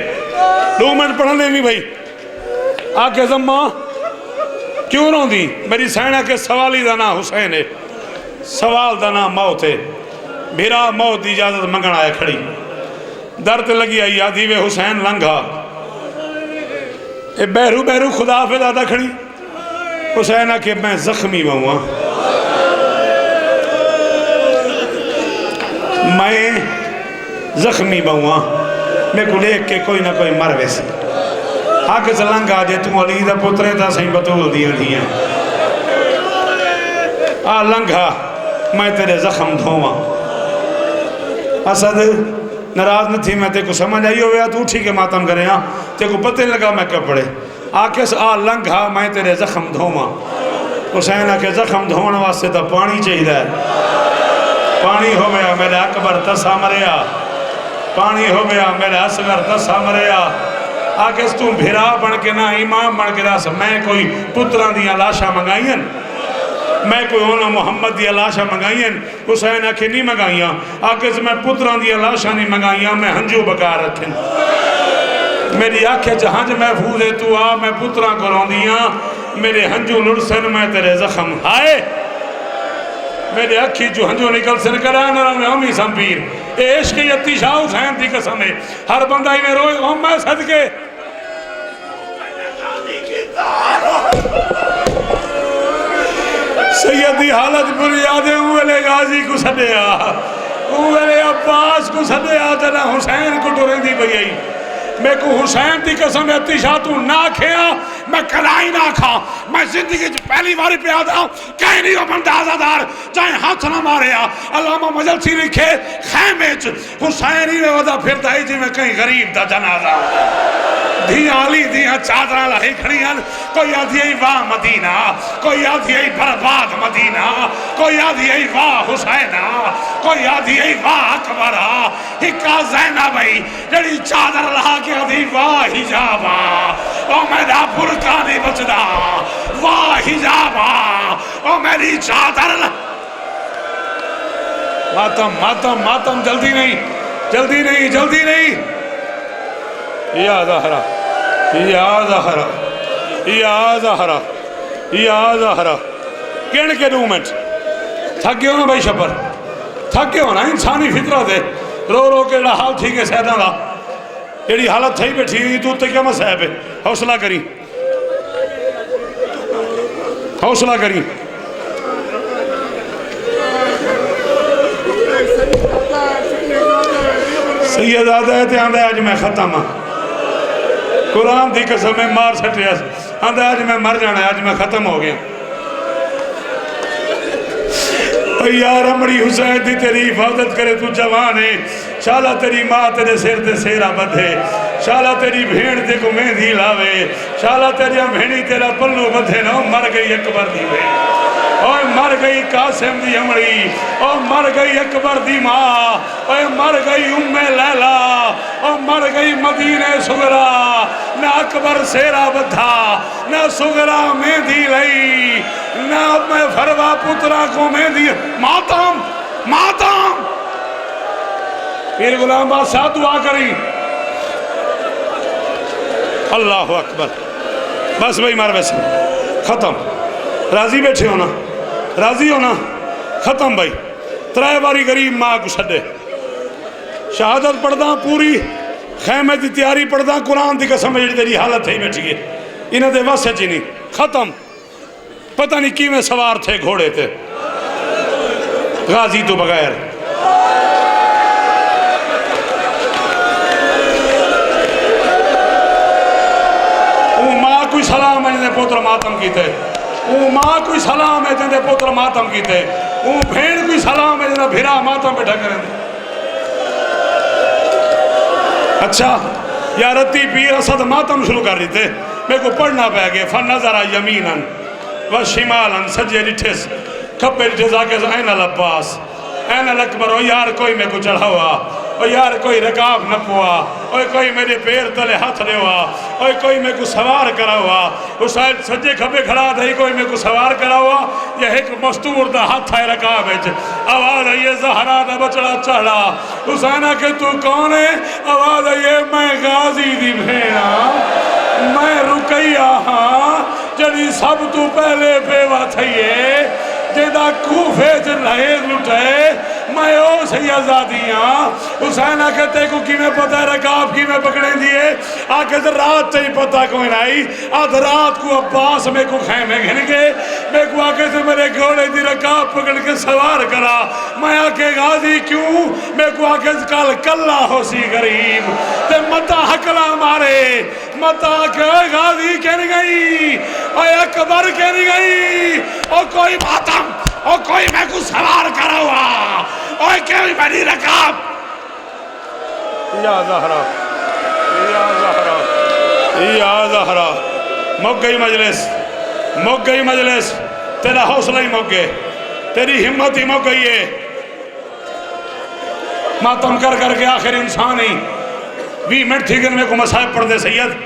A: 2 मिनट पढ़ने नहीं भाई आके जम्मा क्यों रोंदी मेरी सैना के सवाली दा ना हुसैन है सवाल दा ना मौत है मेरा मौत की इजाजत मंगण आया खड़ी दर्द लगी आई आदि वे हुसैन लंघा ए बहरू बहरू खुदा पे दादा खड़ी हुसैन आके मैं जख्मी बहुआ मैं जख्मी बहुआ मेरे को देख के कोई ना कोई मर वैसे हक च लंघा जे तू अली दा पुत्र है सही बतूल दियां थी आ लंघा मैं तेरे जख्म धोवा। असद नाराज न थी मैं तेको समझ आई हो तू उठी के मातम करे हाँ तेको पता नहीं लगा मैं कब पढ़े आके आ लंघा मैं तेरे जख्म धोवा। हुसैन आके जख्म धोने वास्ते तो पानी चाहिए पानी हो गया मेरे अकबर तसा मरिया पानी हो गया मेरे असगर तसा मरिया आके तू भिरा बन के ना इमाम बन के दस मैं कोई पुत्रां दियां लाशां मंगाइयां मैं कोई होना मुहम्मद दी लाशां मंगाइयां हुसैन आखे नहीं मंगाइया आके मैं पुत्रां दी लाशां नहीं मंगाइया मैं हंजू बकार रखे मेरी आखे च हंज महफूज है तू आ मैं पुत्रां को रोंदियां मेरे हंजू लुड़सन मैं तेरे जख्म हाय मेरे अखी चो हंजू निकल सन करा नमी संपीर इश्क यती शाह हुसैन की कसम है हर बंदा इवें रोए मैं सदके सैयद की हालत बुरी आदे वेले गाजी को सदिया वेले अब्बास को सदिया जना हुसैन को टुरेंदी पई आई मैं को हुसैन की कसम अतिशा तू ना खेया मैं कलाई ना खा मैं जिंदगी पहली बार पे आता कहीं नहीं हो बंदा आजादार चाहे हाथ ना मारे अल्लामा मजलसी लिखे खैमे हुसैन ही वदा फिरता है जी मैं कहीं गरीब दा जनाजा धियां आली धियां चादर लाई खड़ी हन कोई आधी आई वाह मदीना कोई आधी आई बर्बाद मदीना कोई आधी आई वाह हुसैना कोई आधी आई वाह अकबरा हिक्का ज़ैनब आई जड़ी चादर लहा के आधी वाह हिजाबा ओ मेरा बुरका नहीं बचदा वाह हिजाबा ओ मेरी चादर मातम मातम मातम जल्दी नहीं जल्दी नहीं जल्दी नहीं या ज़हरा या ज़हरा या ज़हरा या ज़हरा किन के मूवमेंट थक गए हो ना भाई शबर थक गए हो ना इंसानी फितरत है रो रो के हाल ठीक है सैदा का जी हालत थी बैठी हुई तू उत्ते क्या मसैब है हौसला करी हौसला करी सैयद आदा है आंदा अज मैं खत्म हाँ कुरान की कसम में मार सटिया आंदा अज मैं मर जाना अज मैं खत्म हो गया यार अमड़ी हुसैन दी तेरी हिफाजत करे तू जवान है शाला तेरी माँ तेरे सिर ते सेरा बधे शाला तेरी भेड़ ते को मेहंदी लावे शाला तेरी भेड़ी तेरा पल्लू बधे ना मर गई अकबर दी भेड़ और मर गई कासिम दी अमड़ी और मर गई अकबर दी माँ और मर गई उम्मे लैला और मर गई मदीने सुगरा ना अकबर सेरा बधा ना सुगरा मेहंदी लई ना मैं फरवा पुत्रा को मेहंदी मातम मातम पीर गुलाम बादशाह दुआ करी अल्लाह अकबर बस भाई मार वैसे खत्म राजी बैठे हो ना राजी हो ना खत्म भाई त्रै बारी गरीब माँ को छे शहादत पढ़दा पूरी खैमे की तैयारी पढ़दा कुरान की कसम जी तेरी हालत थी बैठी है इन्हों के वस च नहीं खत्म पता नहीं किमें सवार थे घोड़े थे गाजी तो बगैर माँ कोई सलाम है जिन्हें पुत्र मातम किते माँ कोई सलाम है जिन्हें पुत्र मातम किते भेड़ कोई सलाम है जिन्हें भिरा मातम बैठा करें अच्छा यार रत्ती पीर असद मातम शुरू कर देते मेरे को पढ़ना पै गया फन नजरा यमीनन व शिमालन सजे डिठेस खब्बे डिठेस आके ऐन अल अब्बास ऐन अल अकबर ओ यार कोई मेरे को चढ़ा हुआ ओ यार कोई रकाब न पुआ ओ कोई मेरे पैर तले हाथ दे हुआ ओ कोई मेरे को सवार करा हुआ उस सज्जे खब्बे खड़ा था कोई मेरे को सवार करा हुआ यह एक मस्तूर दा हाथ है रकाब आवाज आई है ज़हरा दा बचड़ा चढ़ा हुसैन के तू कौन है आवाज आई है मैं गाजी दी भेड़ा मैं रुकैया हाँ जड़ी सब तू पहले बेवा थी जेदा कूफे च लहेज लुटे मैं ओ सही आजादी हाँ हुसैन आके ते को किमें पता है रकाब किमें पकड़े दिए आके तो रात से ही पता कोई नहीं आध रात को अब्बास में को खैमे घिन गए मैं को आके से मेरे घोड़े की रकाब पकड़ के सवार करा मैं आके गाजी क्यों मैं को आके कल कल्ला हो सी गरीब ते मता हकला मारे मता के गाजी कह गई और अकबर कह गई और कोई मातम और कोई मैं को सवार करा हुआ और क्या बड़ी रकाब या ज़हरा या ज़हरा या ज़हरा मुक गई मजलिस तेरा हौसला ही मुक गए तेरी हिम्मत ही मुक गई है मातम कर करके आखिर इंसान ही 20 मिनट थी मेरे को मसाहब पढ़ते सैयद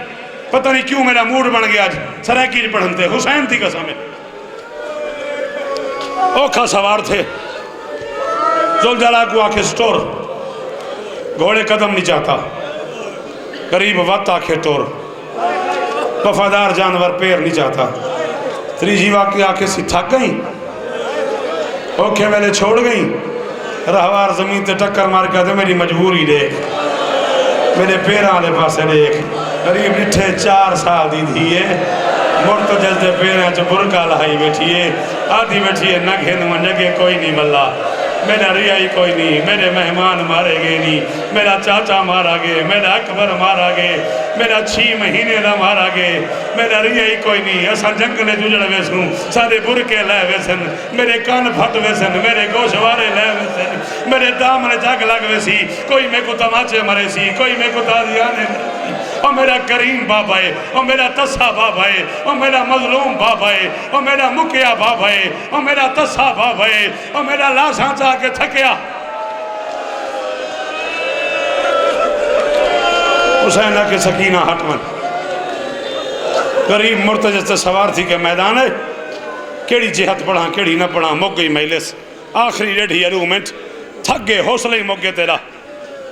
A: पता नहीं क्यों मेरा मूड बन गया आज सराकी पढ़ते हुसैन थी कसम औखा सवार थे जुलजला को आखे स्टोर घोड़े कदम नहीं चाहता गरीब वत आखे टोर वफादार जानवर पैर नहीं चाहता त्रीजी वाक्य आके सी थक गई औखे वेले छोड़ गई रहवार जमीन ते टक्कर मार के मेरी मजबूरी देख मेरे पैर वाले पासे देख गरीब डिठे 4 साल दी थी मुड़ तो जल्दे पैर च बुरका लाई बैठी है, आधी बैठी है नगे नगे कोई नहीं मल्ला, मेरा रियाई कोई नहीं, मेरे मेहमान मारे गए नहीं, मेरा चाचा मारा गए, मेरा अकबर मारा गए, मेरा 6 महीने का मारा गए, मेरा रियाई कोई नहीं। असा जंगले जुजड़ वेसूँ, सारे बुरके लै वेसन, मेरे कान फट वेसन, मेरे गोशवारे लै वेसन, मेरे दामन जग लग वेसी, कोई मेरे को तमाचे मरे सी, कोई मेरे को ताजियाने और मेरा करीम बाबा है, और मेरा तस्सा बाबा है, और मेरा मजलूम बाबा है, और मेरा मुकिया बाबा है, और मेरा तस्सा बाबा है, और मेरा लाशा चा के थकिया हुसैन के सकीना हटवन गरीब मुर्तज से सवार थी के मैदान है, केड़ी जिहत पढ़ा केड़ी न पढ़ा, मुक गई महिलिस, आखिरी डेढ़ी अरूमेंट थक गए, हौसले ही मुक गए तेरा।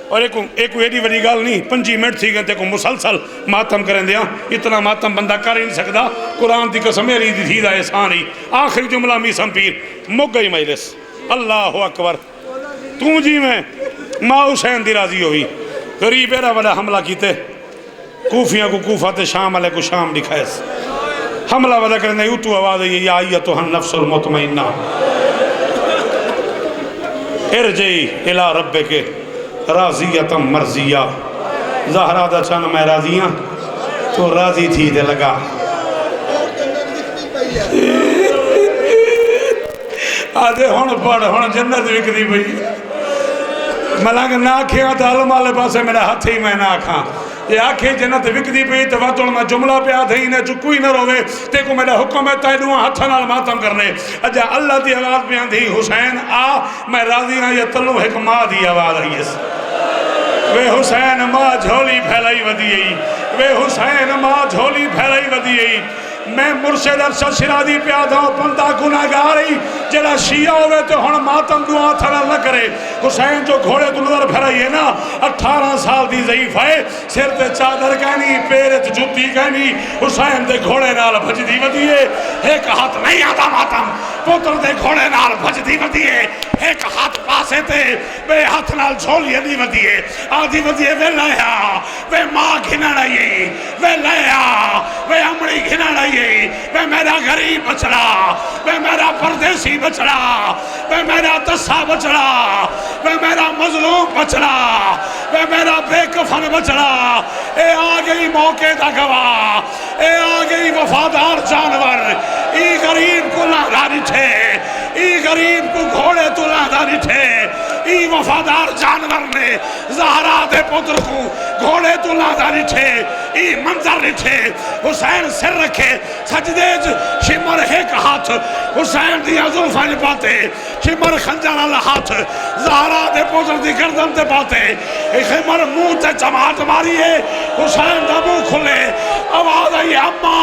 A: और एक एडी बड़ी गल नहीं, 5 मिनट थी गए ते को मुसलसल मातम करें दिया, इतना मातम बंदा कर ही नहीं सकता, कुरान की कसम मेरी थी दा एहसान ही। आखिरी जुमला मीसम पीर मुक गई मजलिस, अल्लाह अकबर तू जी मैं माँ हुसैन दी राजी हुई। गरीब एरा बड़ा हमला किते, कूफिया को कूफा ते शाम वाले को शाम दिखाएस, हमला वाला करें उठू आवाज आई या आइया तो हम नफ्सुल मुतमइन्ना इरजी इला रब्बे के राजियतम मर्जिया, ज़हरा दा चन मैं राजी हाँ, तो राजी थी ते लगा आधे हुण पढ़ हुण जन्नत विकदी पई, मलंग ना आखिया तो अलम वाले पासे मेरा हाथ ही मैं ना आखा, ये आखे जन्नत विकदी पई तो वह मैं जुमला पे आधे ही ने चुकू ही ना रोवे, ते को मेरा हुक्म है तैनू हाथ नाल मातम करने। अजा अल्लाह की आवाज़ पे आंधी हुसैन आ मैं राजी हाँ, ये तलू एक माँ की आवाज़ आई है, वे हुसैन माँ झोली फैलाई वधी, वे हुसैन माँ झोली फैलाई वधी। मैं मुर्शिद अरशद शिराजी पिया था बंदा गुनाहगार ही जरा शिया होवे तो हुण मातम को हाथ न करे। हुसैन जो घोड़े तो नजर फिराई है ना, 18 साल की ज़ईफ है, सिर ते चादर कहनी, पैर च जुत्ती कहनी, हुसैन दे घोड़े नाल भजदी वधी है, एक हाथ नहीं आता मातम पुत्र दे घोड़े नाल भजदी वधी है, एक हाथ पासे ते बे हाथ नाल झोली अदी वधी है, आदि वधी है वे लाया वे माँ घिनण आई, वे लाया वे अमड़ी घिनण आई, वे मेरा गरीब बचड़ा, वे मेरा परदेसी बचड़ा, वे मेरा तस्सा बचड़ा, वे मेरा मजलूम बचड़ा, वे मेरा बेकफन बचड़ा, ए आ गई मौके का गवाह, ए आ गई वफादार जानवर, ई गरीब को लादारी थे, ई गरीब को घोड़े तो लादारी थे, ई वफादार जानवर ने ज़हरा दे पुत्र को घोड़े तो लादारी थे, ई मंजर थे। हुसैन सिर रखे सजदे शिमर एक हाथ हुसैन दिया जुल्फां पाते, शिमर खंजर वाला हाथ ज़हरा दे पुत्र दी गर्दन ते पाते, शिमर मुंह ते चमाट मारी है, हुसैन दा मुंह खुले, आवाज आई अम्मा